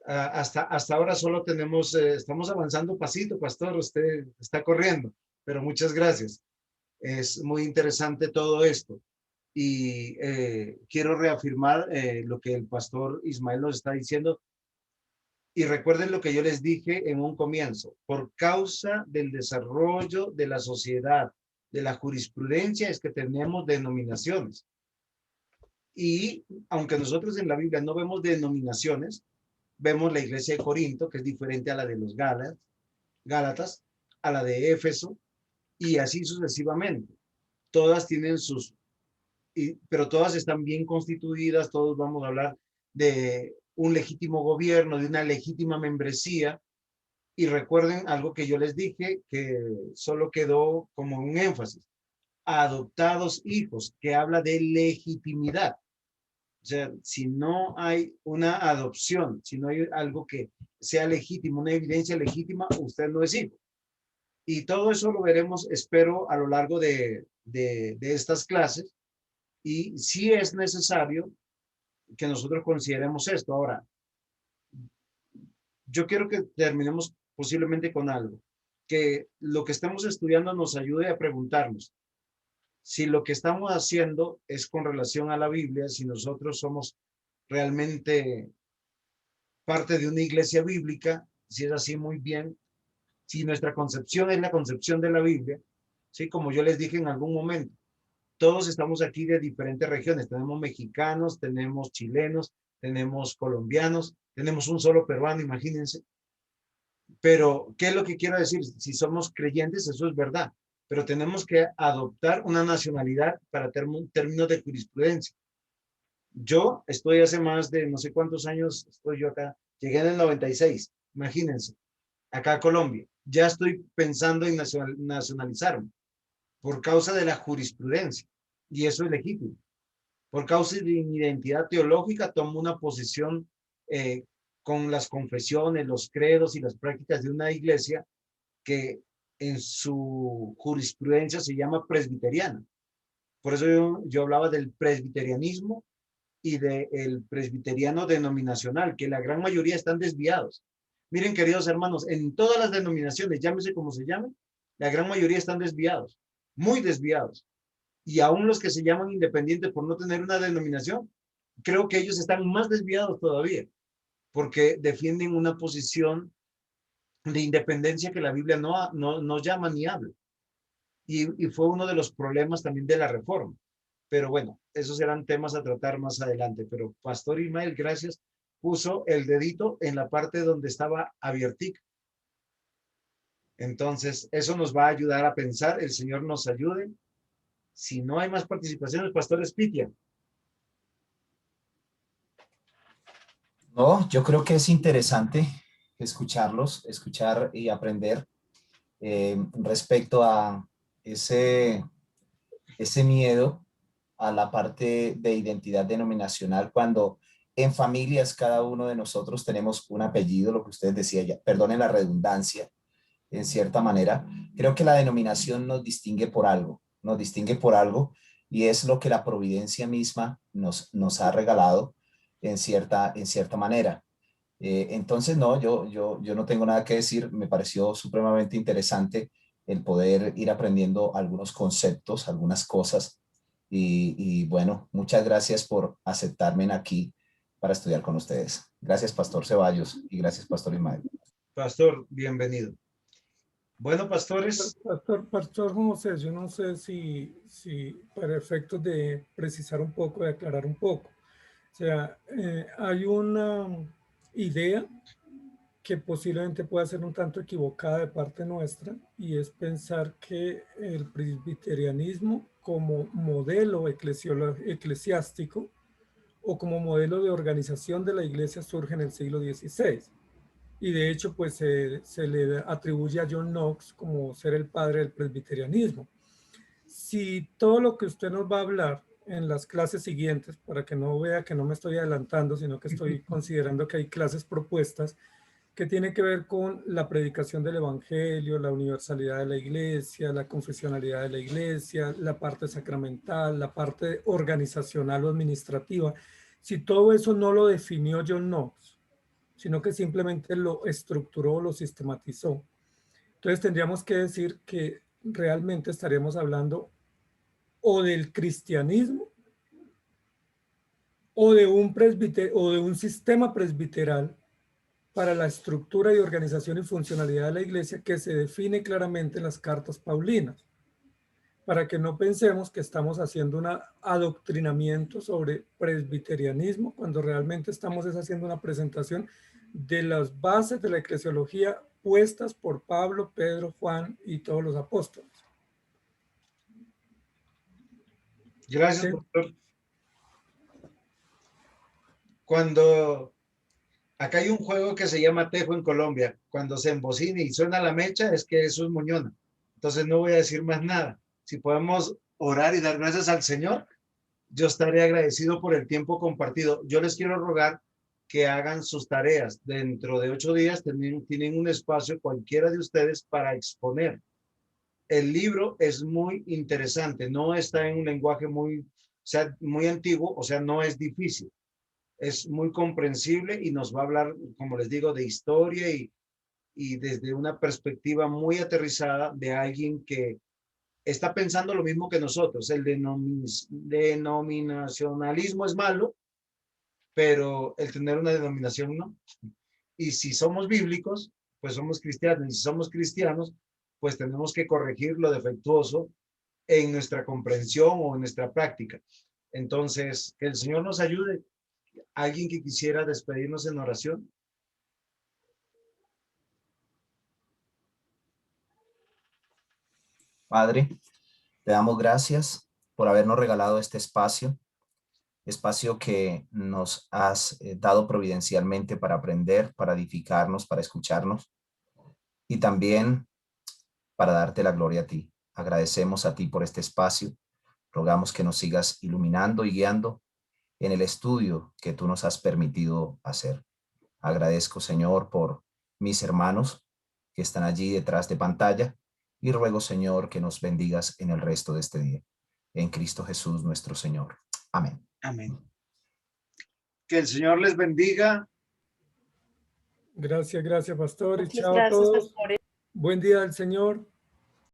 Hasta ahora solo tenemos, estamos avanzando pasito, pastor, usted está corriendo, pero muchas gracias. Es muy interesante todo esto. Y quiero reafirmar lo que el pastor Ismael nos está diciendo. Y recuerden lo que yo les dije en un comienzo: por causa del desarrollo de la sociedad, de la jurisprudencia, es que tenemos denominaciones. Y aunque nosotros en la Biblia no vemos denominaciones, vemos la iglesia de Corinto, que es diferente a la de los Gálatas, a la de Éfeso, y así sucesivamente. Todas tienen pero todas están bien constituidas. Todos vamos a hablar de un legítimo gobierno, de una legítima membresía. Y recuerden algo que yo les dije, que solo quedó como un énfasis: adoptados hijos, que habla de legitimidad. O sea, si no hay una adopción, si no hay algo que sea legítimo, una evidencia legítima, usted no es hijo. Y todo eso lo veremos, espero, a lo largo de estas clases. Y sí es necesario que nosotros consideremos esto. Ahora, yo quiero que terminemos posiblemente con algo, que lo que estamos estudiando nos ayude a preguntarnos si lo que estamos haciendo es con relación a la Biblia, si nosotros somos realmente parte de una iglesia bíblica, si es así, muy bien. Si nuestra concepción es la concepción de la Biblia, sí, como yo les dije en algún momento, todos estamos aquí de diferentes regiones. Tenemos mexicanos, tenemos chilenos, tenemos colombianos, tenemos un solo peruano, imagínense. Pero, ¿qué es lo que quiero decir? Si somos creyentes, eso es verdad, pero tenemos que adoptar una nacionalidad para términos de jurisprudencia. Yo estoy hace más de no sé cuántos años, estoy yo acá, llegué en el 96, imagínense, acá a Colombia. Ya estoy pensando en nacionalizarme por causa de la jurisprudencia, y eso es legítimo. Por causa de mi identidad teológica, tomo una posición con las confesiones, los credos y las prácticas de una iglesia que en su jurisprudencia se llama presbiteriana. Por eso yo hablaba del presbiterianismo y del presbiteriano denominacional, que la gran mayoría están desviados. Miren, queridos hermanos, en todas las denominaciones, llámese como se llame, la gran mayoría están desviados, muy desviados. Y aún los que se llaman independientes por no tener una denominación, creo que ellos están más desviados todavía, porque defienden una posición de independencia que la Biblia no llama ni habla. Y fue uno de los problemas también de la reforma. Pero bueno, esos serán temas a tratar más adelante. Pero Pastor Ismael, gracias, puso el dedito en la parte donde estaba abiertica. Entonces, eso nos va a ayudar a pensar. El Señor nos ayude. Si no hay más participaciones, Pastor Espitia. No, yo creo que es interesante escuchar y aprender respecto a ese miedo a la parte de identidad denominacional, cuando en familias cada uno de nosotros tenemos un apellido, lo que ustedes decían, ya, perdonen la redundancia, en cierta manera. Creo que la denominación nos distingue por algo, y es lo que la providencia misma nos ha regalado en cierta manera. Entonces, no, yo no tengo nada que decir. Me pareció supremamente interesante el poder ir aprendiendo algunos conceptos, algunas cosas. Y bueno, muchas gracias por aceptarme aquí para estudiar con ustedes. Gracias, Pastor Ceballos, y gracias, Pastor Ismael. Pastor, bienvenido. Bueno, pastores. Pastor José, yo no sé si para efectos de precisar un poco, de aclarar un poco. O sea, hay una idea que posiblemente pueda ser un tanto equivocada de parte nuestra, y es pensar que el presbiterianismo como modelo eclesiástico o como modelo de organización de la iglesia surge en el siglo XVI. Y de hecho, pues se le atribuye a John Knox como ser el padre del presbiterianismo. Si todo lo que usted nos va a hablar en las clases siguientes, para que no vea que no me estoy adelantando, sino que estoy considerando que hay clases propuestas que tienen que ver con la predicación del evangelio, la universalidad de la iglesia, la confesionalidad de la iglesia, la parte sacramental, la parte organizacional o administrativa. Si todo eso no lo definió John Knox, sino que simplemente lo estructuró, lo sistematizó, entonces tendríamos que decir que realmente estaríamos hablando o del cristianismo o de un sistema presbiteral para la estructura y organización y funcionalidad de la iglesia que se define claramente en las cartas paulinas, para que no pensemos que estamos haciendo un adoctrinamiento sobre presbiterianismo, cuando realmente estamos haciendo una presentación de las bases de la eclesiología puestas por Pablo, Pedro, Juan y todos los apóstoles. Gracias, ¿Sí? doctor. Cuando acá hay un juego que se llama Tejo en Colombia, cuando se embocina y suena la mecha, es que eso es moñona. Entonces no voy a decir más nada. Si podemos orar y dar gracias al Señor, yo estaré agradecido por el tiempo compartido. Yo les quiero rogar que hagan sus tareas. Dentro de 8 días tienen un espacio cualquiera de ustedes para exponer. El libro es muy interesante, no está en un lenguaje muy antiguo, o sea, no es difícil. Es muy comprensible y nos va a hablar, como les digo, de historia y desde una perspectiva muy aterrizada de alguien que está pensando lo mismo que nosotros. El denominacionalismo es malo, pero el tener una denominación no. Y si somos bíblicos, pues somos cristianos. Y si somos cristianos, pues tenemos que corregir lo defectuoso en nuestra comprensión o en nuestra práctica. Entonces, que el Señor nos ayude. ¿Alguien que quisiera despedirnos en oración? Padre, te damos gracias por habernos regalado este espacio que nos has dado providencialmente para aprender, para edificarnos, para escucharnos y también para darte la gloria a ti. Agradecemos a ti por este espacio. Rogamos que nos sigas iluminando y guiando en el estudio que tú nos has permitido hacer. Agradezco, Señor, por mis hermanos que están allí detrás de pantalla y ruego, Señor, que nos bendigas en el resto de este día. En Cristo Jesús, nuestro Señor. Amén. Amén. Que el Señor les bendiga. Gracias, pastor. Y Muchas chao a gracias, todos. pastores. Buen día al Señor.